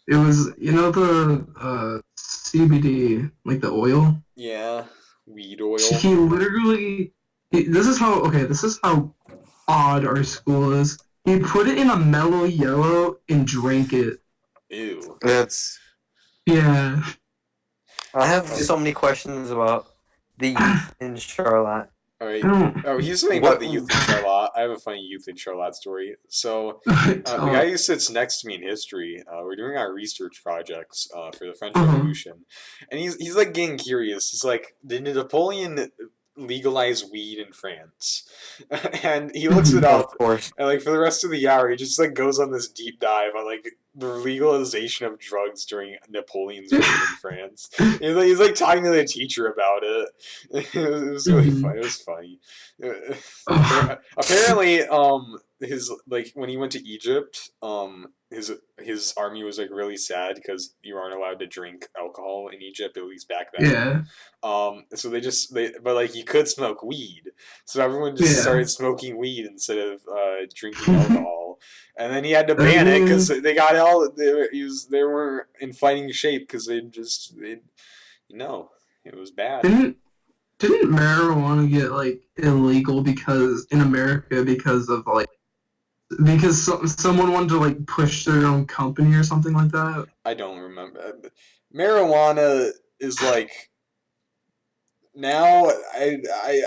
B: It was, the CBD, like the oil?
A: Yeah, weed oil.
B: He literally... This is how odd our school is. He put it in a mellow yellow and drank it.
A: Ew.
B: Yeah.
C: I have so many questions about the youth in Charlotte.
A: Alright. Oh, here's something about the youth in Charlotte. I have a funny youth in Charlotte story. So, the guy who sits next to me in history, we're doing our research projects for the French Revolution. And he's like getting curious. He's like, did Napoleon legalize weed in France? And he looks it up, and like for the rest of the hour he just like goes on this deep dive on like the legalization of drugs during Napoleon's reign in France. He's like talking to the teacher about it. It was really funny. It was funny. Apparently, his like when he went to Egypt, his army was like really sad because you aren't allowed to drink alcohol in Egypt, at least back then.
B: Yeah.
A: So but like you could smoke weed, so everyone just started smoking weed instead of drinking alcohol. And then he had to ban it because they got they were in fighting shape because it was bad.
B: Didn't marijuana get like illegal because in America because someone wanted to like push their own company or something like that?
A: I don't remember. Marijuana is like now. I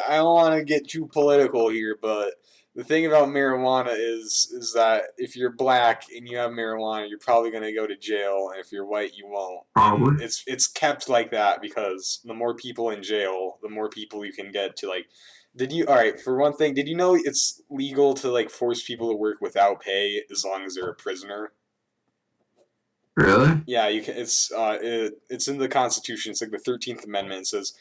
A: don't want to get too political here, but the thing about marijuana is that if you're black and you have marijuana, you're probably gonna go to jail, and if you're white, you won't.
B: Probably.
A: It's kept like that because the more people in jail, the more people you can get to like. For one thing, did you know it's legal to like force people to work without pay as long as they're a prisoner?
B: Really?
A: Yeah, you can. It's in the Constitution. It's like the 13th Amendment. It says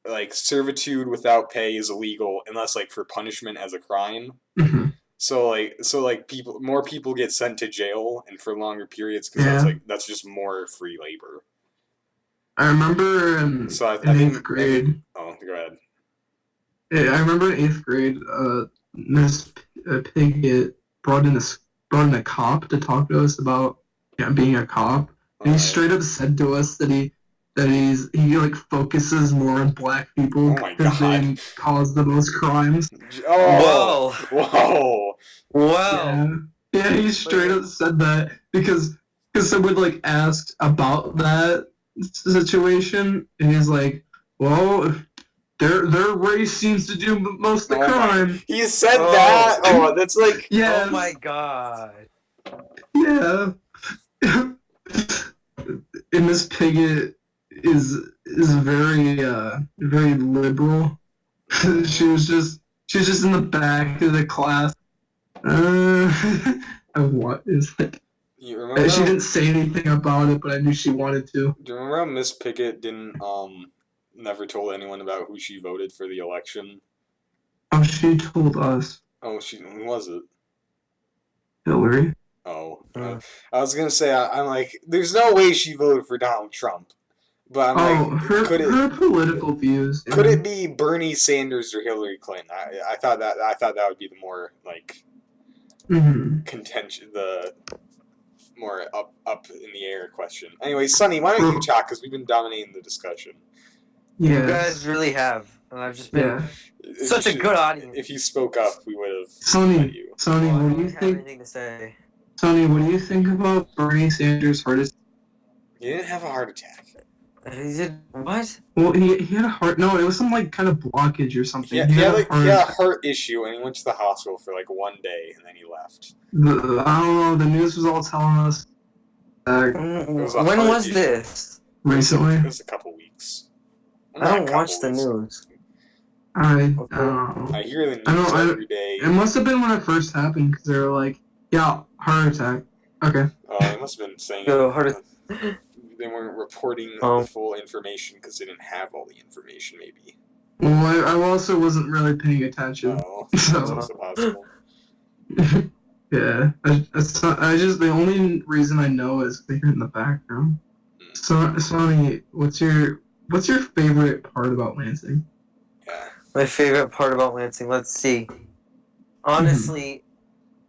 A: like servitude without pay is illegal unless like for punishment as a crime.
B: Mm-hmm.
A: So more people get sent to jail and for longer periods because that's just more free labor.
B: I remember in 8th grade.
A: Oh, go ahead.
B: I remember in 8th grade, Miss Piggott brought in a cop to talk to us about being a cop, and he straight up said to us that he like focuses more on black people because they cause the most crimes.
A: Oh, whoa.
B: Yeah, he straight up said that because someone like asked about that situation, and he's like, well, if their race seems to do most of the crime.
A: He said that. Oh, that's like.
B: Yeah.
C: Oh my god.
B: Yeah. And Miss Pigott is very very liberal. she was just in the back of the class. What is it?
A: You remember?
B: She didn't say anything about it, but I knew she wanted to.
A: Do you remember how Miss Pigott didn't never told anyone about who she voted for the election?
B: Oh, she told us.
A: Oh, who was it?
B: Hillary.
A: Oh, I was gonna say I'm like, there's no way she voted for Donald Trump, but I'm like,
B: her political views.
A: Could it be Bernie Sanders or Hillary Clinton? I thought that would be the more like contention, the more up in the air question. Anyway, Sonny, why don't you talk? Because we've been dominating the discussion.
B: Yeah.
C: You guys really have, and I've just been such a good audience.
A: If you spoke up, we would have.
B: Sonny,
A: let you.
B: What do you think?
C: Anything to say.
B: Sonny, what do you think about Bernie Sanders' heart attack?
A: He didn't have a heart attack.
C: He did what?
B: Well, he had a heart. No, it was some like kind of blockage or something.
A: He had a heart issue, and he went to the hospital for like 1 day, and then he left.
B: I don't know. The news was all telling us.
C: When was this?
B: Recently.
A: It was a couple weeks.
C: I don't watch the news.
B: I don't know.
A: I hear the news every day.
B: It must have been when it first happened because they were like, "Yeah, heart attack." Okay.
A: Oh, they must have been saying they weren't reporting the full information because they didn't have all the information, maybe.
B: Well, I also wasn't really paying attention.
A: Oh, that's also possible.
B: Yeah, I just the only reason I know is they hear in the background. So, Sonny, what's your favorite part about Lansing?
A: Yeah.
C: My favorite part about Lansing, let's see. Honestly,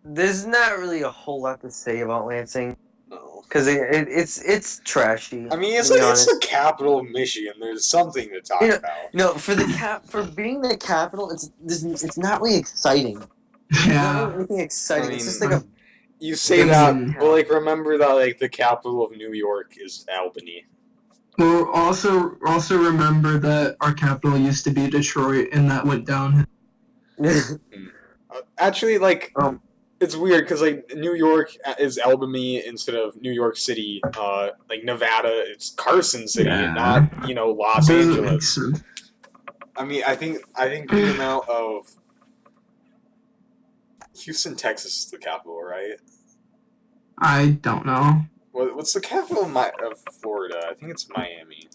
C: there's not really a whole lot to say about Lansing. Because it's trashy.
A: I mean, it's the capital of Michigan. There's something to talk about.
C: No, for being the capital, it's not really exciting.
B: Yeah.
C: Not really anything exciting. It's just like a.
A: You say that, but like remember that like the capital of New York is Albany.
B: Well, also remember that our capital used to be Detroit, and that went down.
A: Actually, like. It's weird because like New York is Albany instead of New York City. Like Nevada, it's Carson City, and not Los Angeles. I mean, I think the amount of Houston, Texas is the capital, right?
B: I don't know.
A: What's the capital of Florida? I think it's Miami.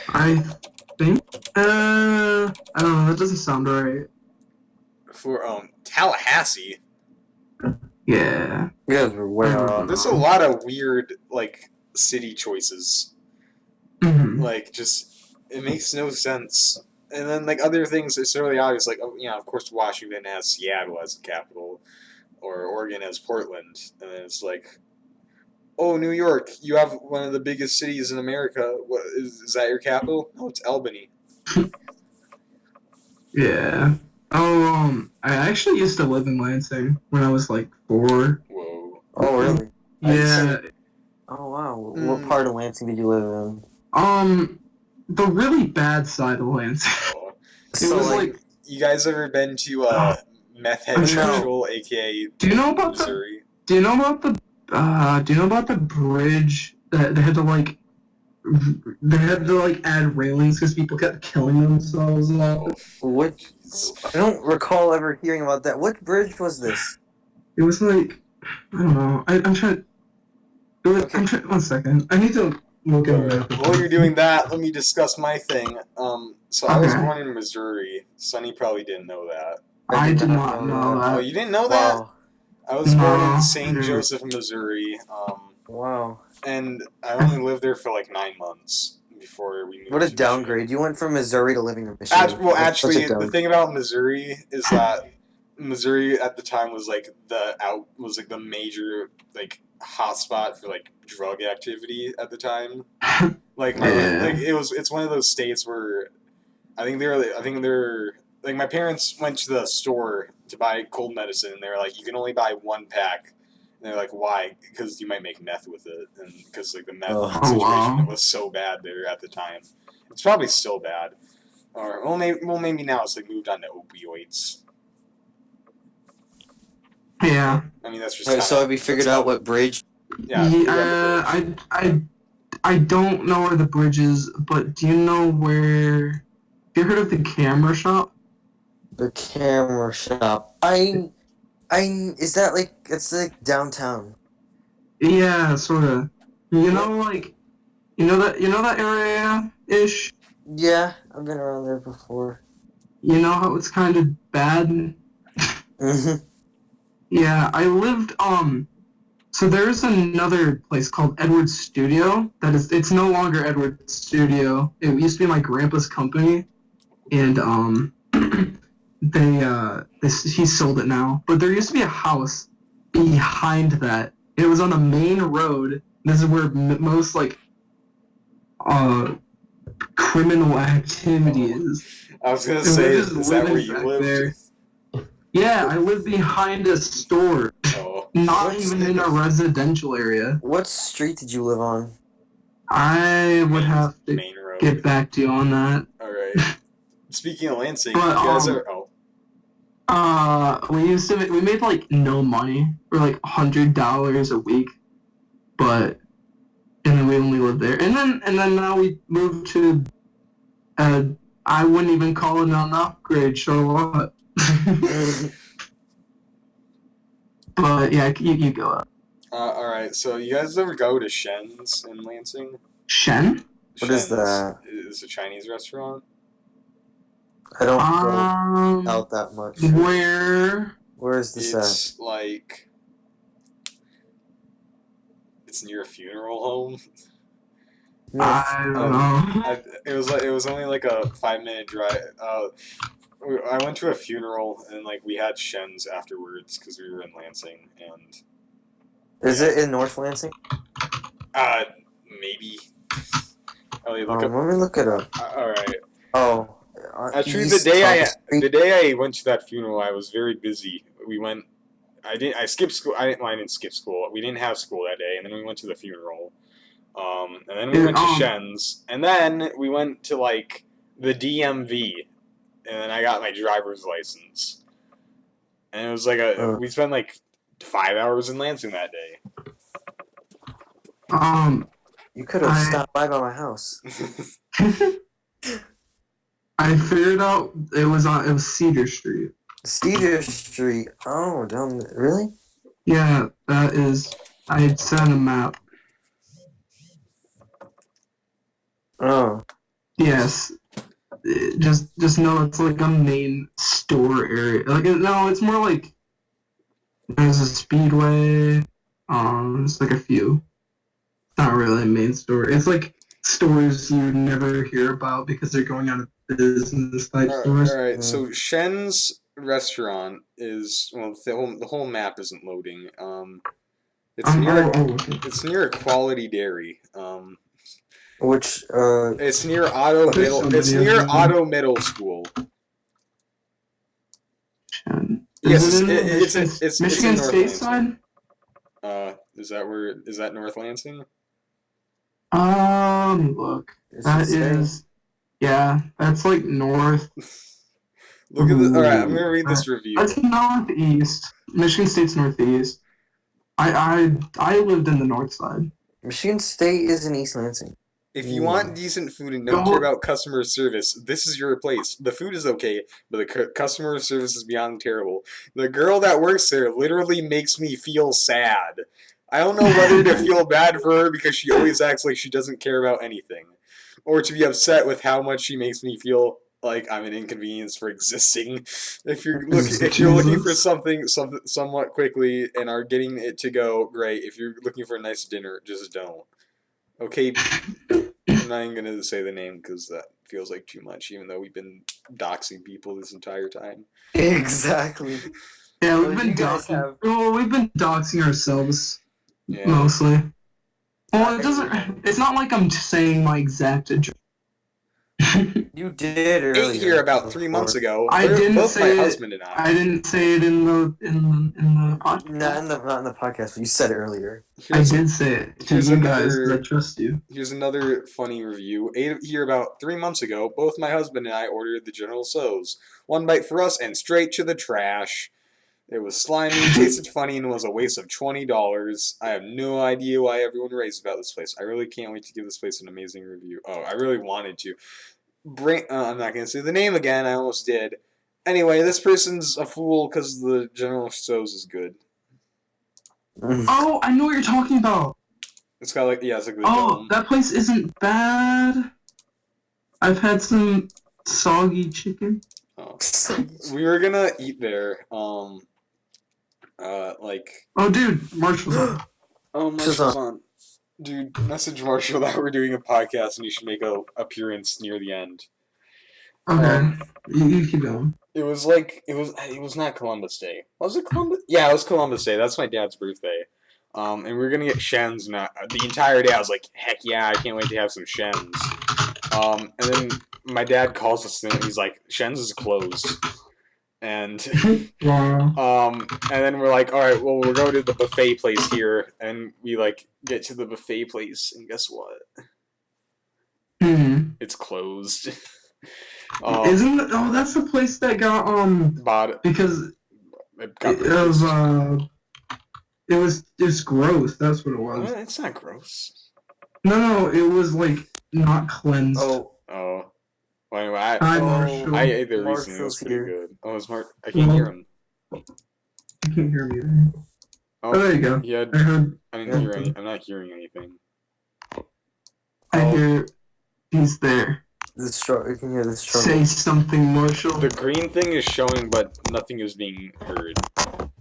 B: I think. I don't know. That doesn't sound right.
A: For Tallahassee.
B: Yeah.
C: You guys were way off.
A: There's a lot of weird like city choices. Like just it makes no sense. And then like other things, it's really obvious. Like of course Washington has Seattle as the capital, or Oregon has Portland, and then it's like, oh, New York, you have one of the biggest cities in America. What is that your capital? No, it's Albany.
B: Yeah. Oh, I actually used to live in Lansing when I was like 4.
A: Whoa.
C: Oh, really?
B: Yeah.
C: Oh, wow. What part of Lansing did you live in?
B: The really bad side of Lansing.
A: Oh.
B: It was like,
A: you guys ever been to Meth Head Central, aka
B: do you know about
A: Missouri?
B: Do you know about the bridge that they had to like add railings because people kept killing themselves and all?
C: What? I don't recall ever hearing about that. What bridge was this?
B: It was like, I don't know. I'm trying. I'm trying. 1 second. I need to look at it.
A: While you're doing that, let me discuss my thing. So I was born in Missouri. Sonny probably didn't know that.
B: I did not know that.
A: Oh, you didn't know that?
C: Wow.
A: I was born in St. Joseph, Missouri.
C: Wow.
A: And I only lived there for like 9 months before we moved.
C: What a
A: to
C: downgrade!
A: Michigan.
C: You went from Missouri to living in Michigan.
A: Well, actually, the thing about Missouri is that Missouri at the time was like the major like hotspot for like drug activity at the time. Like it's one of those states where I think they're like my parents went to the store to buy cold medicine and they were like, you can only buy 1 pack. And they're like, why? Because you might make meth with it, and because like the meth situation was so bad there at the time. It's probably still bad. Or maybe now it's like moved on to opioids.
B: Yeah.
A: I mean, that's just.
C: Alright, so have we figured out what bridge?
A: Yeah.
B: I don't know where the bridge is, but do you know where? Have you heard of the camera shop?
C: The camera shop. Is that like, it's like downtown?
B: Yeah, sorta. You know, like, you know that area-ish?
C: Yeah, I've been around there before.
B: You know how it's kind of bad?
C: Mm-hmm.
B: Yeah, I lived, so there's another place called Edward's Studio it's no longer Edward's Studio. It used to be my grandpa's company, and, he sold it now. But there used to be a house behind that. It was on the main road. This is where most, like, criminal activity is.
A: I was gonna say,
B: just
A: is that where
B: living
A: you
B: back
A: lived?
B: there. Yeah, I live behind a store.
A: Oh.
B: Not even in a residential area.
C: What street did you live on?
B: I would have to
A: Main road.
B: get back to you on that.
A: Alright. Speaking of Lansing,
B: But,
A: you guys are. Oh.
B: we made like no money. We're like $100 a week, and then we only lived there. And then now we moved to. I wouldn't even call it an upgrade. Charlotte. But yeah, you go up.
A: Alright, so you guys ever go to Shen's in Lansing?
B: Shen?
C: What is that?
A: It's a Chinese restaurant.
C: I don't go out that much.
B: Where
C: is this at?
A: It's like. It's near a funeral home.
B: I don't know.
A: It was only like a 5-minute drive. I went to a funeral and like we had Shen's afterwards because we were in Lansing and.
C: Is it in North Lansing?
A: Maybe.
C: Let me look it up.
A: All right.
C: Oh.
A: Actually, the day I went to that funeral, I was very busy. We went. I skipped school. I didn't skip school. We didn't have school that day, and then we went to the funeral. And then we went to Shen's, and then we went to like the DMV, and then I got my driver's license. And it was like we spent like 5 hours in Lansing that day.
C: You could have stopped by my house.
B: I figured out it was Cedar Street.
C: Cedar Street. Oh, down there. Really?
B: Yeah, that is. I had set on a map.
C: Oh.
B: Yes. Just know it's like a main store area. Like no, it's more like there's a speedway. It's like a few. Not really a main store. It's like stores you never hear about because they're going out of business type stores.
A: All right. So Shen's restaurant is the whole map isn't loading. It's near Equality Dairy.
C: Which
A: It's near Auto Middle. It's near Auto Middle School. Yes, it's
B: Michigan State side.
A: Is that North Lansing?
B: Look. That's like north.
A: Look at this. All right, I'm gonna read this review.
B: That's northeast. Michigan State's northeast. I lived in the north side.
C: Michigan State is in East Lansing.
A: If you want decent food and don't care about customer service, this is your place. The food is okay, but the customer service is beyond terrible. The girl that works there literally makes me feel sad. I don't know whether to feel bad for her because she always acts like she doesn't care about anything, or to be upset with how much she makes me feel like I'm an inconvenience for existing. If you're looking for something somewhat quickly and are getting it to go, great. If you're looking for a nice dinner, just don't. Okay, I'm not even gonna say the name because that feels like too much, even though we've been doxing people this entire time.
C: Exactly.
B: Yeah, we've been doxing. Well, we've been doxing ourselves mostly. Well, it doesn't. It's not like I'm saying my exact address.
C: You did earlier.
A: ate here about 3 months ago.
B: I didn't
A: both
B: say
A: my
B: it.
A: husband and I.
B: I didn't say it in the podcast.
C: Not in the podcast, but you said it earlier.
B: I did say it to you guys because I trust you.
A: Here's another funny review. Ate here about 3 months ago. Both my husband and I ordered the General Tso's. One bite for us and straight to the trash. It was slimy, tasted funny, and was a waste of $20. I have no idea why everyone raves about this place. I really can't wait to give this place an amazing review. Oh, I really wanted to. I'm not going to say the name again. I almost did. Anyway, this person's a fool because the General Tso's is good.
B: Oh, I know what you're talking about.
A: It's got like, yeah, it's like the
B: dome. That place isn't bad. I've had some soggy chicken.
A: Oh. We were gonna eat there.
B: Oh, dude, Marshall's on.
A: Oh, Marshall's on. Dude, message Marshall that we're doing a podcast and you should make an appearance near the end.
B: Okay, you keep going.
A: It was not Columbus Day. Was it Columbus? Yeah, it was Columbus Day. That's my dad's birthday. And we were gonna get Shen's, and the entire day I was like, heck yeah, I can't wait to have some Shen's. And then my dad calls us and he's like, Shen's is closed. And and then we're like, all right, well, we'll go to the buffet place here, and we like get to the buffet place, and guess what? It's closed.
B: Isn't it? Oh, that's the place that got
A: bought
B: because it was gross. That's what it was.
A: It's not gross.
B: No, it was like not cleansed.
A: Oh. Well, anyway, I ate the reason it was pretty good. Oh, it's Mark. I can't hear him.
B: I can't hear him either. Oh, there you go.
A: Yeah, I didn't hear any. I'm not hearing anything.
B: I hear he's there.
C: You can hear the struggle.
B: Say something, Marshall.
A: The green thing is showing, but nothing is being heard.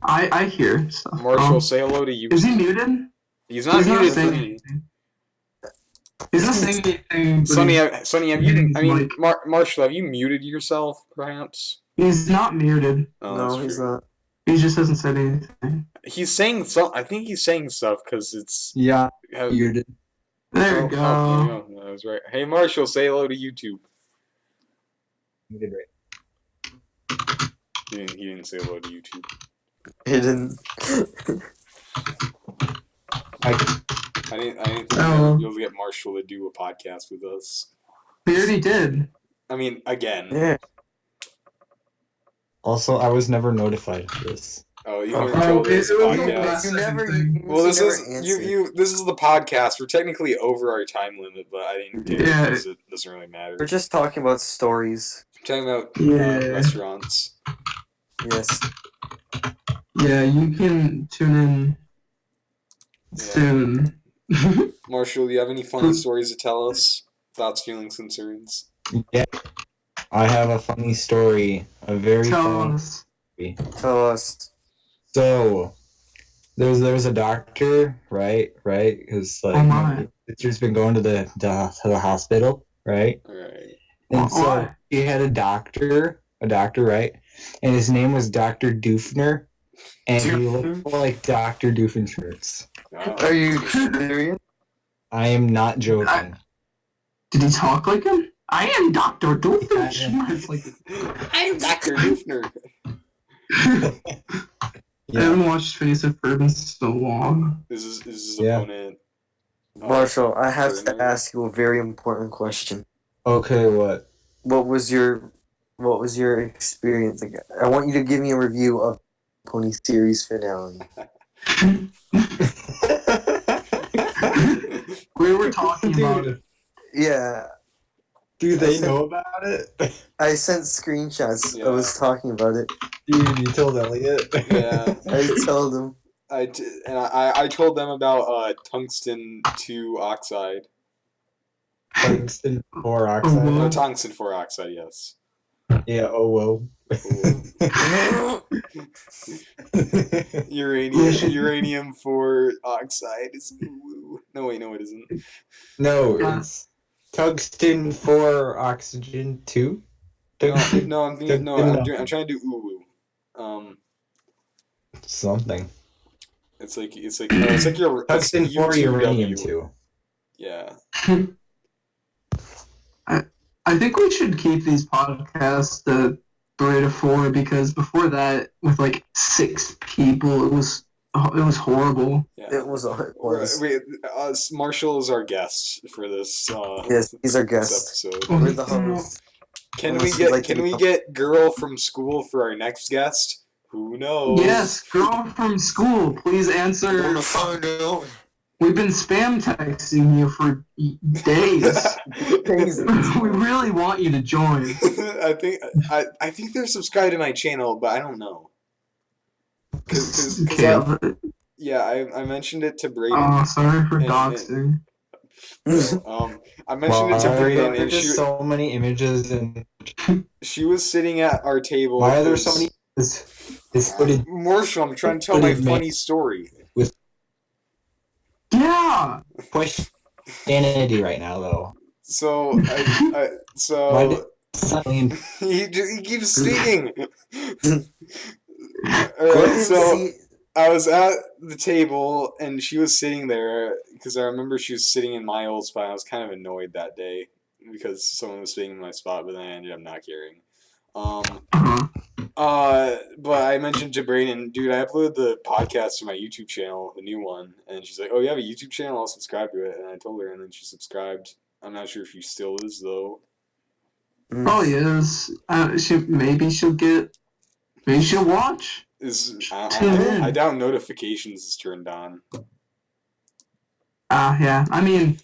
B: I hear stuff.
A: Marshall, say hello to you.
B: Is he muted?
A: He's not muted for me.
B: He's not saying anything.
A: Sonny, have you? I mean, Marshall, have you muted yourself, perhaps?
B: He's not muted.
A: Oh,
C: no, he's not.
B: He just hasn't said anything.
A: He's saying I think he's saying stuff because it's
B: muted. There you go.
A: I was right. Hey, Marshall, say hello to YouTube.
E: You did right.
A: He didn't say hello to YouTube.
C: He didn't.
A: I didn't think we'd be able to get Marshall to do a podcast with us.
B: He already did.
A: I mean, again.
C: Yeah.
E: Also, I was never notified of this.
A: Oh, you weren't told this podcast.
C: You never.
A: Well, this is the podcast. We're technically over our time limit, but I didn't care because it doesn't really matter.
C: We're just talking about stories.
A: We're talking about restaurants.
C: Yes.
B: Yeah, you can tune in soon.
A: Marshall, do you have any funny stories to tell us? Thoughts, feelings, concerns?
E: Yeah. I have a funny story. A very funny story.
C: Tell us.
E: So, there's a doctor, right? Because my sister's been going to the hospital, right?
A: Right.
E: And so he had a doctor, right? And his name was Dr. Doofner, and he looked like Dr. Doofenshmirtz.
C: Are you serious?
E: I am not joking.
B: Did he talk like him? I am Dr. Doofenshmirtz.
A: I am Dr. Doofner.
B: I haven't watched Phineas and Ferb in so long.
A: Is his opponent?
C: Marshall, I have to ask you a very important question.
E: Okay, what?
C: What was your experience? Like, I want you to give me a review of Pony series finale.
B: We were talking about it.
C: Yeah.
E: Do they know about it?
C: I sent screenshots. I was talking about it.
E: Dude, you told Elliot?
A: Yeah.
C: I told him.
A: I told them about tungsten 2 oxide.
E: Tungsten 4 oxide?
A: No, tungsten 4 oxide, yes.
E: Yeah, oh well.
A: Uranium 4 oxide is woo. No, wait, no, it isn't.
E: No, it's tungsten 4 oxygen 2.
A: I'm trying to do woo.
E: Something.
A: It's like your
E: tungsten 4 uranium 2.
A: Yeah.
B: I think we should keep these podcasts 3 to 4 because before that, with like 6 people, it was horrible.
A: Yeah.
C: It was.
A: Marshall is our guest for this.
C: Yes, he's our
A: this
C: guest.
A: episode.
C: We're the host.
A: Can
C: Unless
A: we
C: you'd like to
A: get
C: become-
A: girl from school for our next guest? Who knows?
B: Yes, girl from school, please answer.
C: Wanna find out?
B: We've been spam texting you for days. We really want you to join.
A: I think they're subscribed to my channel, but I don't know. Cause yeah, I mentioned it to Brayden.
B: Oh, sorry for
A: and-
B: doxing.
A: I mentioned it to Brayden, and
E: there's so many images, and
A: she was sitting at our table.
E: why are there so many images? This footage.
A: Marshall, I'm trying to tell my funny story.
B: Yeah.
E: Push insanity right now, though.
A: So
E: Why did suddenly
A: he keeps singing. Alright, so I was at the table and she was sitting there because I remember she was sitting in my old spot. I was kind of annoyed that day because someone was sitting in my spot, but then I ended up not caring. But I mentioned to Brayden, dude, I uploaded the podcast to my YouTube channel, the new one, and she's like, "Oh, you have a YouTube channel? I'll subscribe to it." And I told her, and then she subscribed. I'm not sure if she still is though.
B: Probably is. Maybe she'll watch.
A: I doubt notifications is turned on.
B: Yeah. I mean,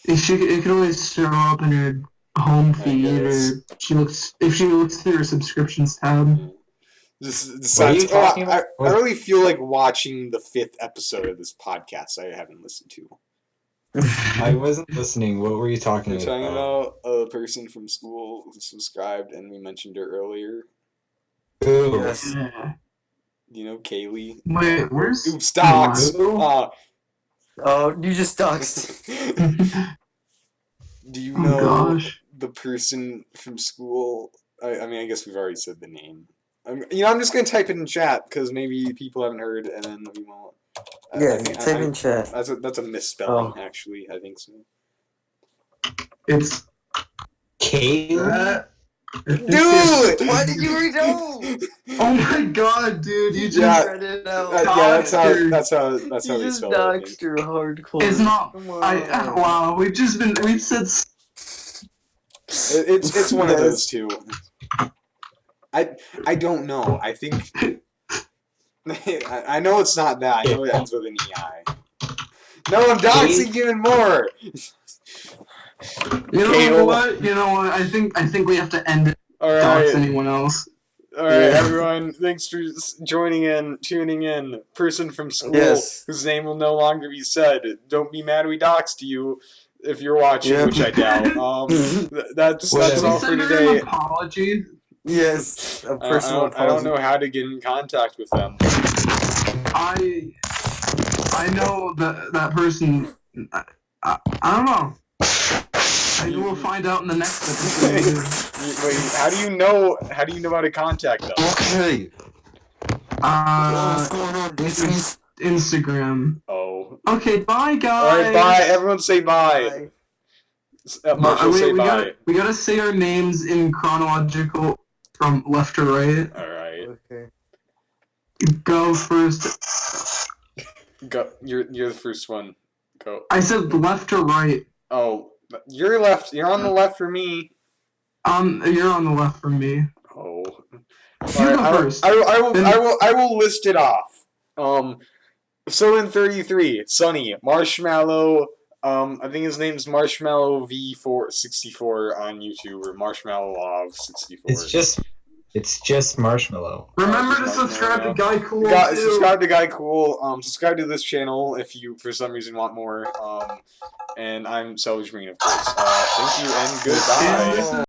B: it could always show up in her home feed, or if she looks through her subscriptions tab.
A: I really feel like watching the 5th episode of this podcast I haven't listened to.
E: I wasn't listening. What were you talking
A: We're
E: about?
A: talking about a person from school who subscribed, and we mentioned her earlier.
E: Ooh.
C: Yes.
B: Yeah.
A: You know, Kaylee.
B: Wait, where's?
A: Oops, dogs.
E: Ooh.
C: Oh, you just doxed.
A: Do you
B: Oh
A: know
B: gosh.
A: the person from school? I mean, I guess we've already said the name. I'm just gonna type it in chat because maybe people haven't heard, and then we won't.
C: Type in chat.
A: That's a misspelling, actually. I think so.
B: It's
E: Kaylee?
A: Dude,
C: Why did you already know?
B: Oh my god, dude! You just
A: Yeah.
C: Read it out.
A: that's how
B: Dude.
A: we
C: You
A: spell
C: just
A: it. I think.
C: doxed her hardcore.
B: It's not.
C: Come on.
B: Wow. We've said.
A: It's one of
C: Yes.
A: those two. I don't know. I think I know it's not that. I know it ends with an EI. No, I'm doxing even more.
B: You know what? I think we have to end it.
A: All
B: Dox
A: right,
B: anyone else?
A: everyone. Thanks for tuning in. Person from school whose name will no longer be said. Don't be mad we doxed you. If you're watching, which I doubt. That's all for
B: Send her
A: today.
B: an apology.
C: Yes, a personal
A: I don't know how to get in contact with them.
B: I know that person. I don't know. Maybe we'll find out in the next episode.
A: Wait, how do you know how to contact them?
E: Okay.
C: What's going on, Disney?
B: Instagram.
A: Oh.
B: Okay, bye guys.
A: Alright, bye. Everyone say bye. Marshall, say bye.
B: We gotta say our names in chronological from left to right.
A: Alright.
C: Okay.
B: Go first.
A: Go. You're the first one. Go.
B: I said left to right.
A: Oh, you're left. You're on the left for me.
B: You're on the left from me.
A: Oh.
B: You go first.
A: I will list it off. So in 33, Sunny, Marshmallow. I think his name's Marshmallow V464 on YouTube, or Marshmallow Love 64.
E: It's just Marshmallow.
B: Remember to
A: Marshmallow,
B: subscribe
A: yeah.
B: to Guy Cool.
A: Subscribe to Guy Cool. Subscribe to this channel if you, for some reason, want more. And I'm Salvageable, of course. Thank you and goodbye.
B: And this is